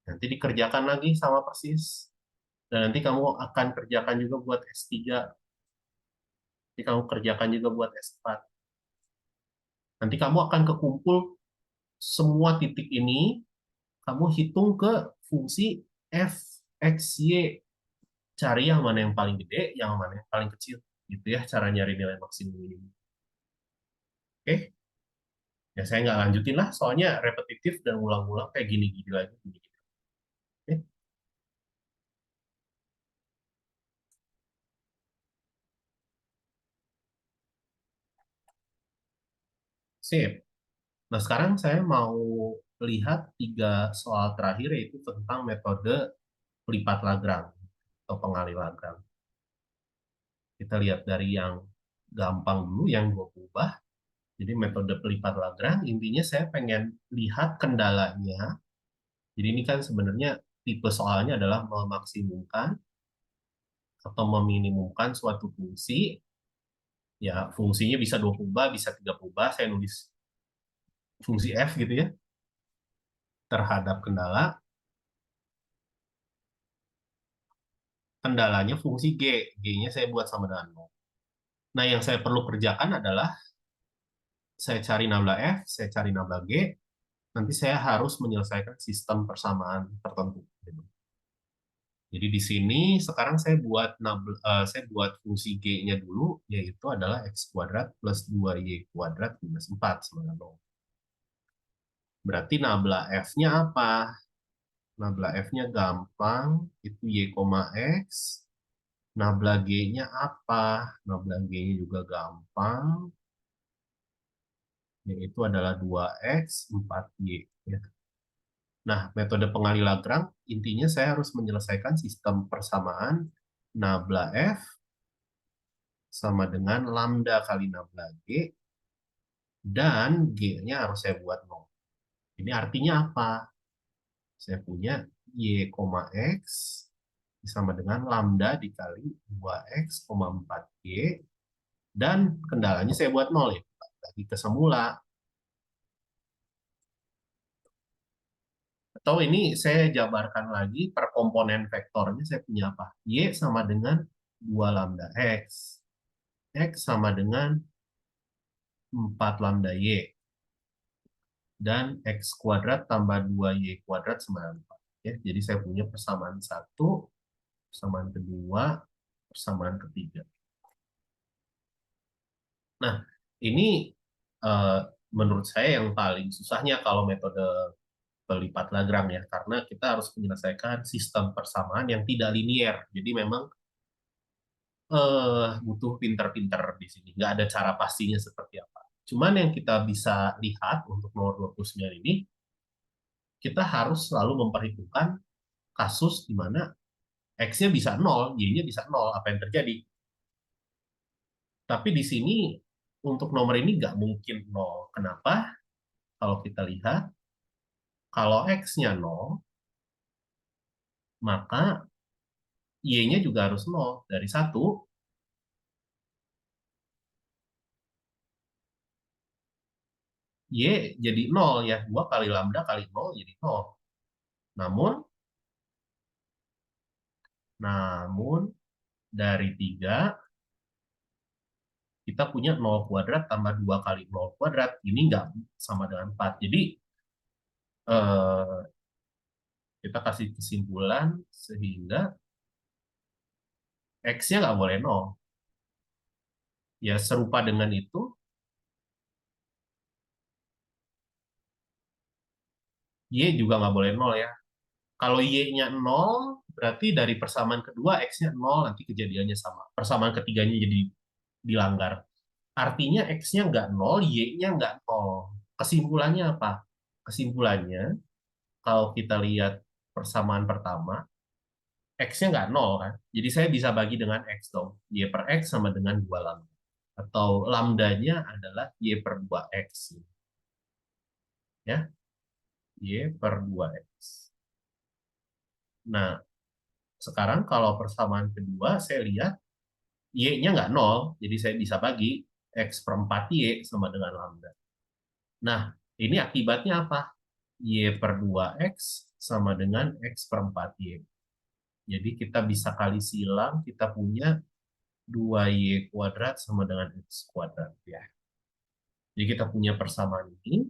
Nanti dikerjakan lagi sama persis. Dan nanti kamu akan kerjakan juga buat S3. Nanti kamu kerjakan juga buat S4. Nanti kamu akan kekumpul semua titik ini, kamu hitung ke fungsi F, X, Y. Cari yang mana yang paling gede, yang mana yang paling kecil. Gitu ya, cara nyari nilai maksimum ini. Oke? Ya, saya nggak lanjutin lah, soalnya repetitif dan ulang-ulang kayak gini-gini lagi. Gini-gini. Oke? Sip. Nah, sekarang saya mau lihat 3 soal terakhir, yaitu tentang metode pelipat Lagrange atau pengali Lagrange. Kita lihat dari yang gampang dulu, yang dua kubah. Jadi metode pelipat Lagrange, intinya saya pengen lihat kendalanya. Jadi ini kan sebenarnya tipe soalnya adalah memaksimumkan atau meminimumkan suatu fungsi. Ya, fungsinya bisa 2 kubah, bisa 3 kubah. Saya nulis fungsi F gitu ya, terhadap kendala. Kendalanya fungsi G. G-nya saya buat sama dengan 0. Nah, yang saya perlu kerjakan adalah saya cari nabla F, saya cari nabla G, nanti saya harus menyelesaikan sistem persamaan tertentu. Jadi di sini sekarang saya buat fungsi G-nya dulu, yaitu adalah X kuadrat plus 2Y kuadrat minus 4 sama dengan 0. Berarti nabla F-nya apa? Nabla F-nya gampang, itu Y, X. Nabla G-nya apa? Nabla G-nya juga gampang, yaitu adalah 2X, 4Y. Ya. Nah, metode pengali Lagrange, intinya saya harus menyelesaikan sistem persamaan nabla F sama dengan lambda kali nabla G, dan G-nya harus saya buat 0. Ini artinya apa? Saya punya Y, X sama dengan lambda dikali 2X, 4Y, dan kendalanya saya buat 0 ya. Lagi ke semula. Atau ini saya jabarkan lagi per komponen vektornya saya punya apa? Y sama dengan 2 lambda X. X sama dengan 4 lambda Y. Dan X kuadrat tambah 2Y kuadrat sama 4. Ya, jadi saya punya persamaan 1, persamaan kedua, persamaan ketiga. Nah, ini eh, menurut saya yang paling susahnya kalau metode pelipat Lagrange ya, karena kita harus menyelesaikan sistem persamaan yang tidak linier. Jadi memang butuh pinter-pinter di sini. Nggak ada cara pastinya seperti apa. Cuman yang kita bisa lihat untuk nomor 29 ini, kita harus selalu memperhitungkan kasus di mana X-nya bisa 0, Y-nya bisa 0, apa yang terjadi. Tapi di sini untuk nomor ini nggak mungkin 0. Kenapa? Kalau kita lihat, kalau X-nya 0, maka Y-nya juga harus 0. Dari 1, Y jadi 0 ya. 2 kali lambda kali 0 jadi 0. Namun, namun dari 3, kita punya 0 kuadrat tambah 2 kali 0 kuadrat. Ini nggak sama dengan 4. Jadi, eh, kita kasih kesimpulan sehingga X-nya nggak boleh 0. Ya, serupa dengan itu, Y juga nggak boleh 0 ya. Kalau Y-nya 0, berarti dari persamaan kedua X-nya 0, nanti kejadiannya sama. Persamaan ketiganya jadi dilanggar. Artinya X-nya nggak 0, Y-nya nggak 0. Kesimpulannya apa? Kesimpulannya, kalau kita lihat persamaan pertama, X-nya nggak 0 kan? Jadi saya bisa bagi dengan X dong. Y per X sama dengan 2 lambda. Atau lambdanya adalah Y per 2X. Ya, Y per 2X. Nah, sekarang kalau persamaan kedua, saya lihat Y-nya nggak 0, jadi saya bisa bagi X per 4Y sama dengan lambda. Nah, ini akibatnya apa? Y per 2X sama dengan X per 4Y. Jadi kita bisa kali silang, kita punya 2Y kuadrat sama dengan X kuadrat. Ya. Jadi kita punya persamaan ini,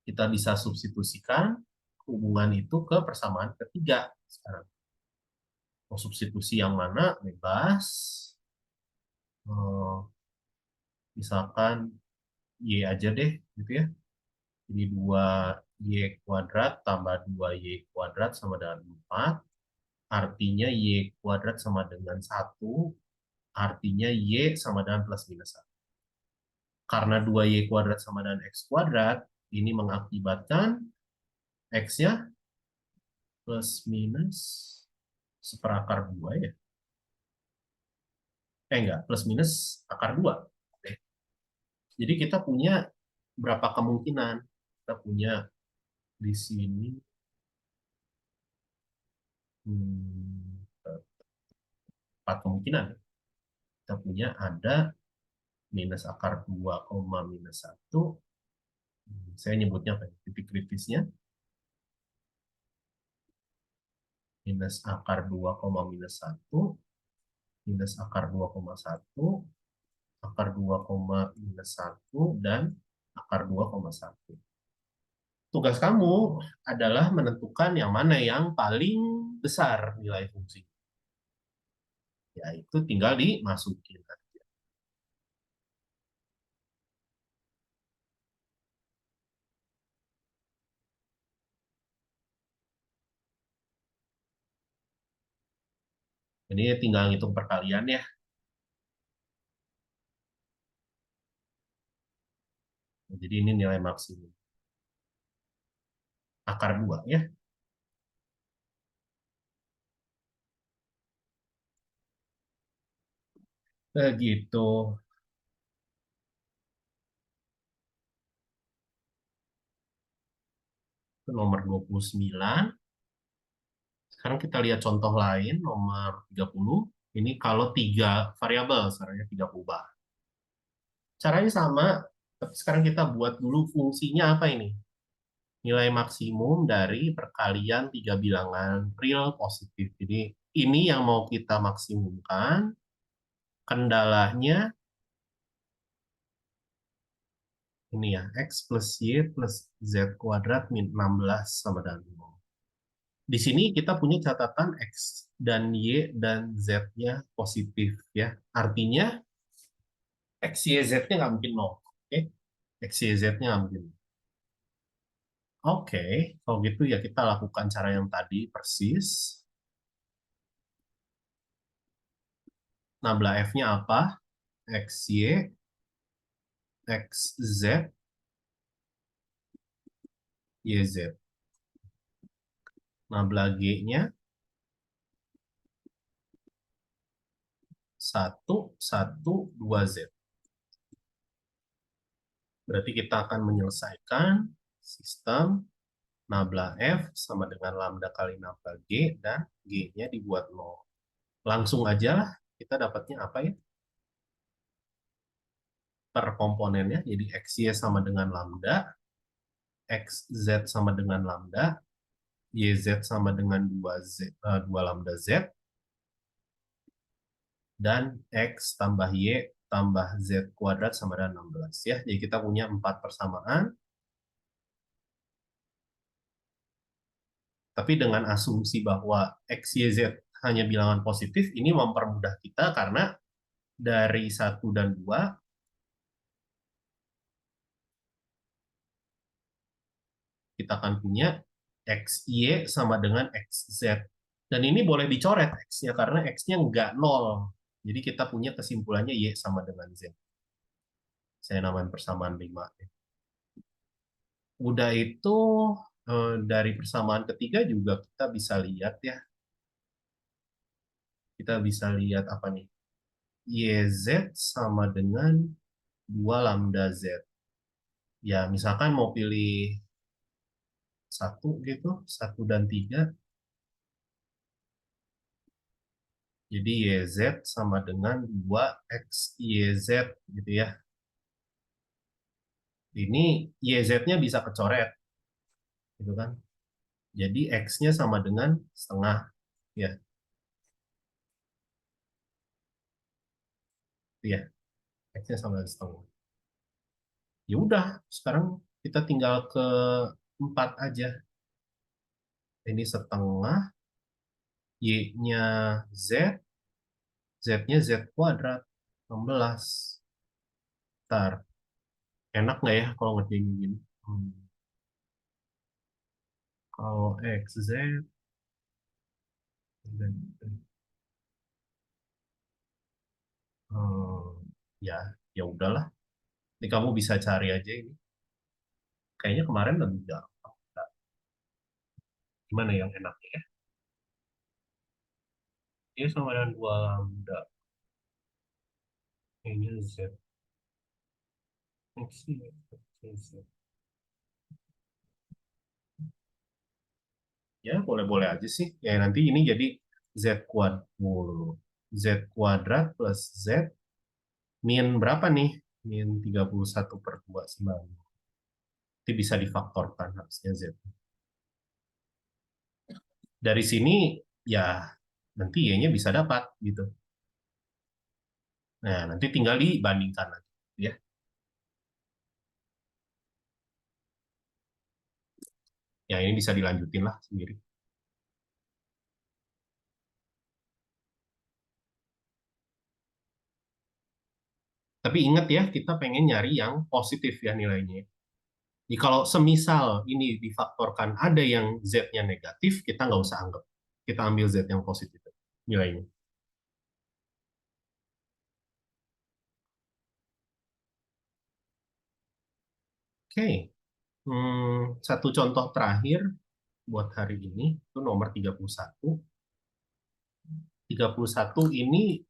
kita bisa substitusikan hubungan itu ke persamaan ketiga. Sekarang, mau substitusi yang mana? Bebas. Misalkan Y aja deh, gitu ya. Jadi 2Y kuadrat tambah 2Y kuadrat sama dengan 4. Artinya Y kuadrat sama dengan 1. Artinya Y sama dengan plus minus 1. Karena 2Y kuadrat sama dengan X kuadrat, ini mengakibatkan X-nya plus minus seperakar 2 ya. Enggak, plus minus akar 2. Oke. Jadi kita punya berapa kemungkinan? Kita punya di sini hmm, 4 kemungkinan. Kita punya ada minus akar 2, minus 1. Saya nyebutnya apa? Titik kritisnya. Minus akar 2, minus 1. Minus akar 2,1. Akar 2, minus 1. Dan akar 2,1. Tugas kamu adalah menentukan yang mana yang paling besar nilai fungsi. Ya, itu tinggal dimasukin. Ini tinggal ngitung perkalian ya. Jadi ini nilai maksimum. Akar 2 ya. Begitu. Itu nomor 29. Sekarang kita lihat contoh lain, nomor 30. Ini kalau 3 variabel, sebenarnya 3 kubah. Caranya sama, tapi sekarang kita buat dulu fungsinya apa ini. Nilai maksimum dari perkalian 3 bilangan real positif. Jadi ini yang mau kita maksimumkan. Kendalanya ini ya, X plus Y plus Z kuadrat min 16 sama dengan 0. Di sini kita punya catatan X dan Y dan Z-nya positif ya. Artinya X, Y, Z-nya nggak mungkin 0. Oke? X, Y, Z-nya nggak mungkin. Oke, kalau gitu ya kita lakukan cara yang tadi persis. Nabla F-nya apa? X, Y, X, Z, Y, Z. Nabla G-nya 1, 1, 2, Z. Berarti kita akan menyelesaikan sistem nabla F sama dengan lambda kali nabla G, dan G-nya dibuat 0. Langsung aja lah, kita dapatnya apa ya? Per komponennya, jadi XY sama dengan lambda, XZ sama dengan lambda, YZ sama dengan 2 lambda Z, dan X tambah Y tambah Z kuadrat sama dengan 16. Ya. Jadi kita punya 4 persamaan. Tapi dengan asumsi bahwa X, Y, Z hanya bilangan positif, ini mempermudah kita karena dari 1 dan 2, kita akan punya X, Y sama dengan X, Z. Dan ini boleh dicoret X-nya karena X-nya nggak 0. Jadi kita punya kesimpulannya Y sama dengan Z. Saya namain persamaan 5. Udah itu dari persamaan ketiga juga kita bisa lihat ya. Kita bisa lihat apa nih? YZ sama dengan 2 lambda Z. Ya, misalkan mau pilih 1 gitu, 1 dan 3. Jadi YZ sama dengan 2X YZ gitu ya. Ini YZ-nya bisa kecoret gitu kan. Jadi X-nya sama dengan setengah ya. Ya, X-nya sama dengan setengah. Ya udah, sekarang kita tinggal ke 4 aja. Ini setengah, Y-nya Z, Z-nya Z kuadrat 16. Ntar, enak nggak ya kalau ngerjain gini? Kalau X, Z, hmm, ya, ya udahlah. Ini kamu bisa cari aja ini. Kayaknya kemarin lebih gampang. Gimana yang enak ya? Dia sama dengan 2 lambda. Ini Z. X, Y, Z. Ya, boleh-boleh aja sih. Ya, nanti ini jadi Z kuadrat. Z kuadrat plus Z min berapa nih? Min 31/2. Nanti bisa difaktorkan harusnya Z. Dari sini, ya nanti Y-nya bisa dapat gitu. Nah, nanti tinggal dibandingkan lagi. Ya. Ya, ini bisa dilanjutin lah sendiri. Tapi ingat ya, kita pengen nyari yang positif ya nilainya. Jadi kalau semisal ini difaktorkan ada yang Z-nya negatif, kita nggak usah anggap. Kita ambil Z yang positif nilainya. Oke, satu contoh terakhir buat hari ini, itu nomor 31. 31 ini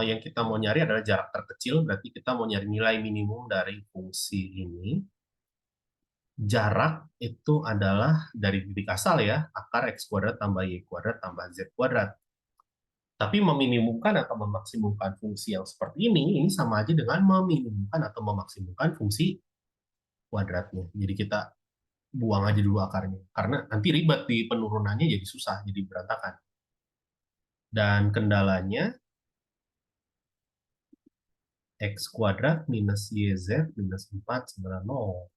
yang kita mau nyari adalah jarak terkecil, berarti kita mau nyari nilai minimum dari fungsi ini. Jarak itu adalah dari titik asal ya, akar X kuadrat tambah Y kuadrat tambah Z kuadrat. Tapi meminimumkan atau memaksimumkan fungsi yang seperti ini sama aja dengan meminimumkan atau memaksimumkan fungsi kuadratnya. Jadi kita buang aja dulu akarnya. Karena nanti ribet di penurunannya jadi susah, jadi berantakan. Dan kendalanya X kuadrat minus YZ minus 4 sama 0.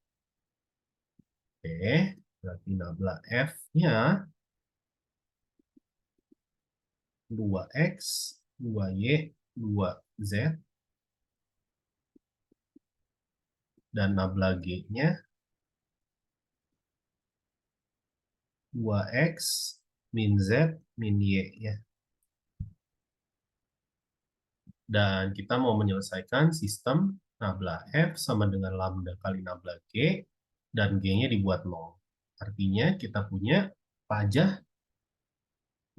Oke, berarti nabla F-nya 2X, 2Y, 2Z, dan nabla G-nya 2X min Z min Y ya. Dan kita mau menyelesaikan sistem nabla F sama dengan lambda kali nabla G, dan G-nya dibuat 0. Artinya kita punya pajah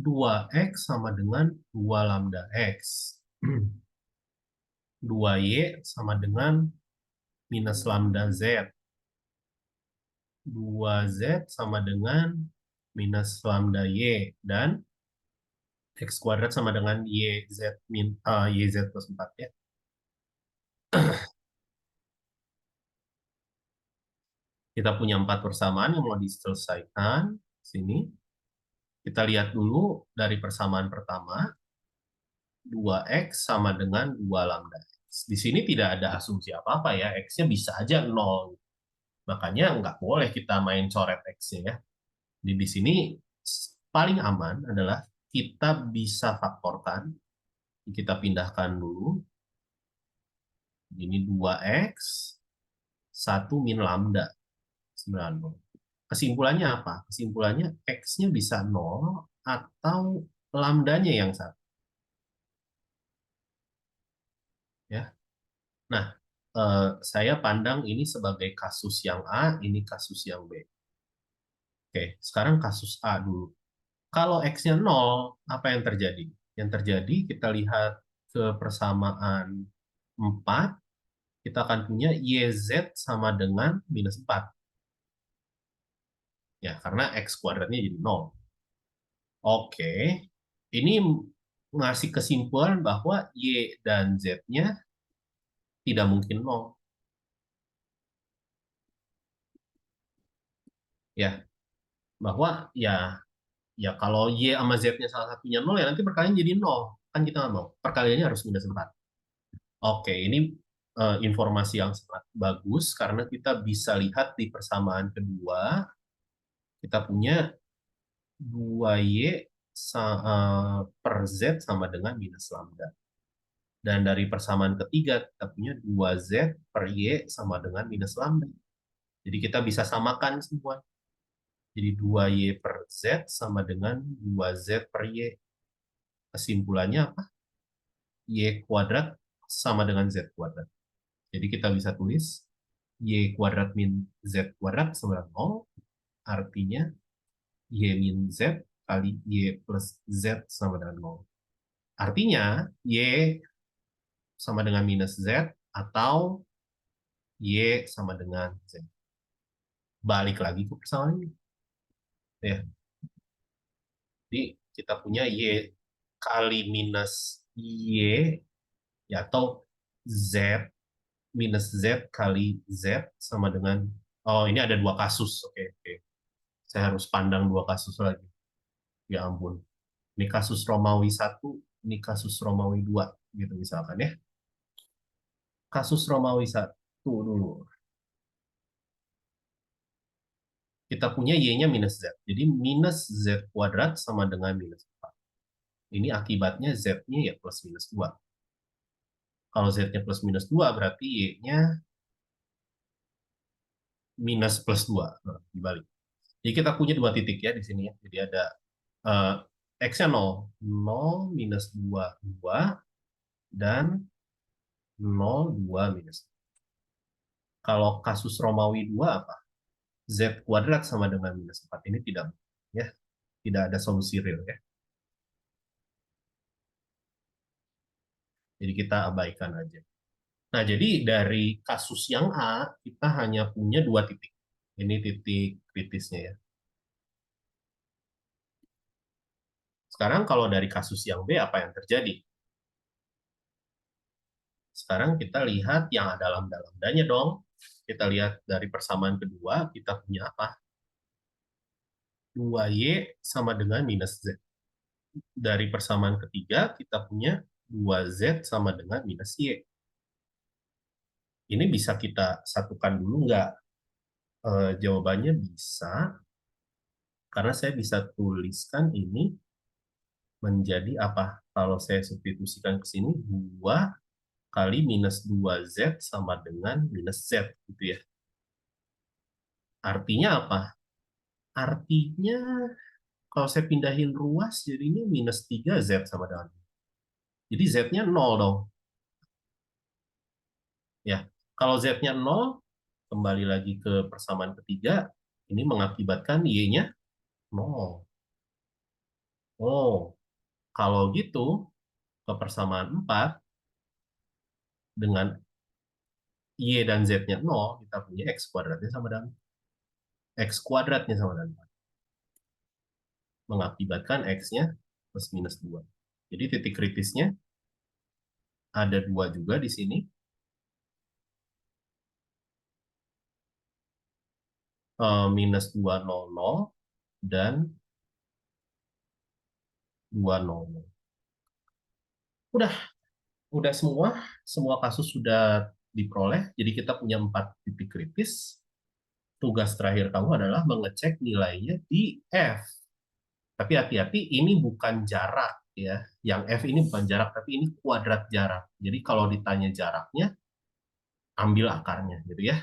2X sama dengan 2 lambda X. 2Y sama dengan minus lambda Z. 2Z sama dengan minus lambda Y. Dan X kuadrat sama dengan YZ plus 4 ya. Kita punya 4 persamaan yang mau diselesaikan. Sini. Kita lihat dulu dari persamaan pertama. 2X sama dengan 2 lambda X. Di sini tidak ada asumsi apa-apa ya. X-nya bisa aja 0. Makanya nggak boleh kita main coret X-nya ya. Di sini paling aman adalah kita bisa faktorkan. Kita pindahkan dulu. Ini 2X, 1 min lambda. 90. Kesimpulannya apa? Kesimpulannya X-nya bisa 0 atau lambdanya yang 1. Ya. Nah, saya pandang ini sebagai kasus yang A, ini kasus yang B. Oke, sekarang kasus A dulu. Kalau X-nya 0, apa yang terjadi? Yang terjadi, kita lihat ke persamaan 4, kita akan punya YZ sama dengan minus 4. Ya, karena X kuadratnya jadi 0. Oke, ini ngasih kesimpulan bahwa Y dan Z-nya tidak mungkin 0. Ya, bahwa ya kalau Y sama Z-nya salah satunya 0, ya nanti perkalian jadi 0. Kan kita nggak mau. Perkaliannya harus minus 4. Oke, ini informasi yang sangat bagus karena kita bisa lihat di persamaan kedua, kita punya 2Y per Z sama dengan minus lambda. Dan dari persamaan ketiga, kita punya 2Z per Y sama dengan minus lambda. Jadi kita bisa samakan semua. Jadi 2Y per Z sama dengan 2Z per Y. Kesimpulannya apa? Y kuadrat sama dengan Z kuadrat. Jadi kita bisa tulis Y kuadrat min Z kuadrat sama dengan 0. Artinya Y min Z kali Y plus Z sama dengan 0. Artinya Y sama dengan minus Z atau Y sama dengan Z. Balik lagi ke persamaan ini. Ya. Jadi kita punya Y kali minus Y, ya, atau Z minus Z kali Z sama dengan, oh ini ada dua kasus. Oke, oke. Saya harus pandang dua kasus lagi. Ya ampun. Ini kasus Romawi 1, ini kasus Romawi 2, gitu misalkan ya. Kasus Romawi 1 dulu. Kita punya Y-nya minus Z. Jadi minus Z kuadrat sama dengan minus 4. Ini akibatnya Z-nya ya plus minus 2. Kalau Z-nya plus minus 2, berarti Y-nya minus plus 2. Nah, dibalik. Jadi kita punya dua titik ya di sini ya. Jadi ada uh, X-nya 0. 0 minus 2, 2. Dan 0, 2 minus. Kalau kasus Romawi 2 apa? Z kuadrat sama dengan minus 4. Ini tidak, ya, tidak ada solusi real ya. Jadi kita abaikan aja. Nah, jadi dari kasus yang A, kita hanya punya dua titik. Ini titik kritisnya ya. Sekarang kalau dari kasus yang B, apa yang terjadi? Sekarang kita lihat yang ada lambda-lambdanya dong. Kita lihat dari persamaan kedua, kita punya apa? 2Y sama dengan minus Z. Dari persamaan ketiga, kita punya 2Z sama dengan minus Y. Ini bisa kita satukan dulu nggak? Jawabannya bisa, karena saya bisa tuliskan ini menjadi apa? Kalau saya substitusikan ke sini, 2 kali minus 2Z sama dengan minus Z. Gitu ya. Artinya apa? Artinya kalau saya pindahin ruas, jadinya minus 3Z sama dengan. Jadi Z-nya 0 dong. Ya, kalau Z-nya 0, kembali lagi ke persamaan ketiga, ini mengakibatkan Y-nya 0. Oh, kalau gitu, ke persamaan 4, dengan Y dan Z-nya 0, kita punya X kuadratnya sama dengan X kuadratnya sama dengan 4. Mengakibatkan X-nya plus minus 2. Jadi titik kritisnya ada 2 juga di sini. Minus 200 dan 200. Udah, udah semua kasus sudah diperoleh. Jadi kita punya 4 titik kritis. Tugas terakhir kamu adalah mengecek nilainya di F. Tapi hati-hati, ini bukan jarak ya. Yang F ini bukan jarak, tapi ini kuadrat jarak. Jadi kalau ditanya jaraknya, ambil akarnya gitu ya.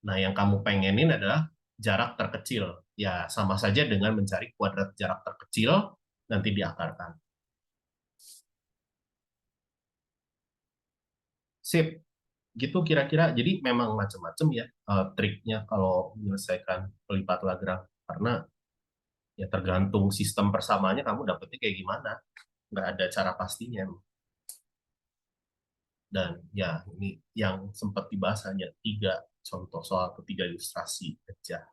Nah, yang kamu pengenin adalah jarak terkecil. Ya, sama saja dengan mencari kuadrat jarak terkecil, nanti diakarkan. Sip, gitu kira-kira. Jadi memang macam-macam ya triknya kalau menyelesaikan pelipat Lagrange. Karena ya tergantung sistem persamaannya kamu dapetnya kayak gimana. Nggak ada cara pastinya. Dan ya ini yang sempat dibahas hanya 3 contoh soal, atau 3 ilustrasi aja.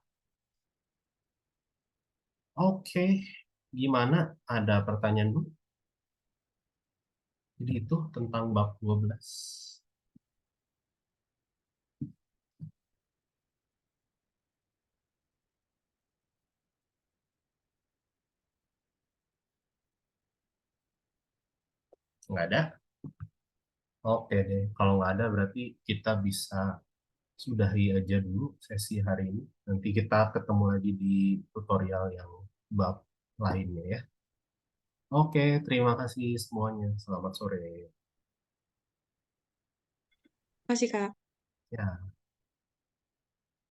Oke, gimana? Ada pertanyaan dulu? Jadi itu tentang bab 12. Nggak ada? Oke deh, kalau nggak ada berarti kita bisa sudahi aja dulu sesi hari ini. Nanti kita ketemu lagi di tutorial yang bab lainnya ya. Oke, terima kasih semuanya. Selamat sore. Kasih Kak. Ya.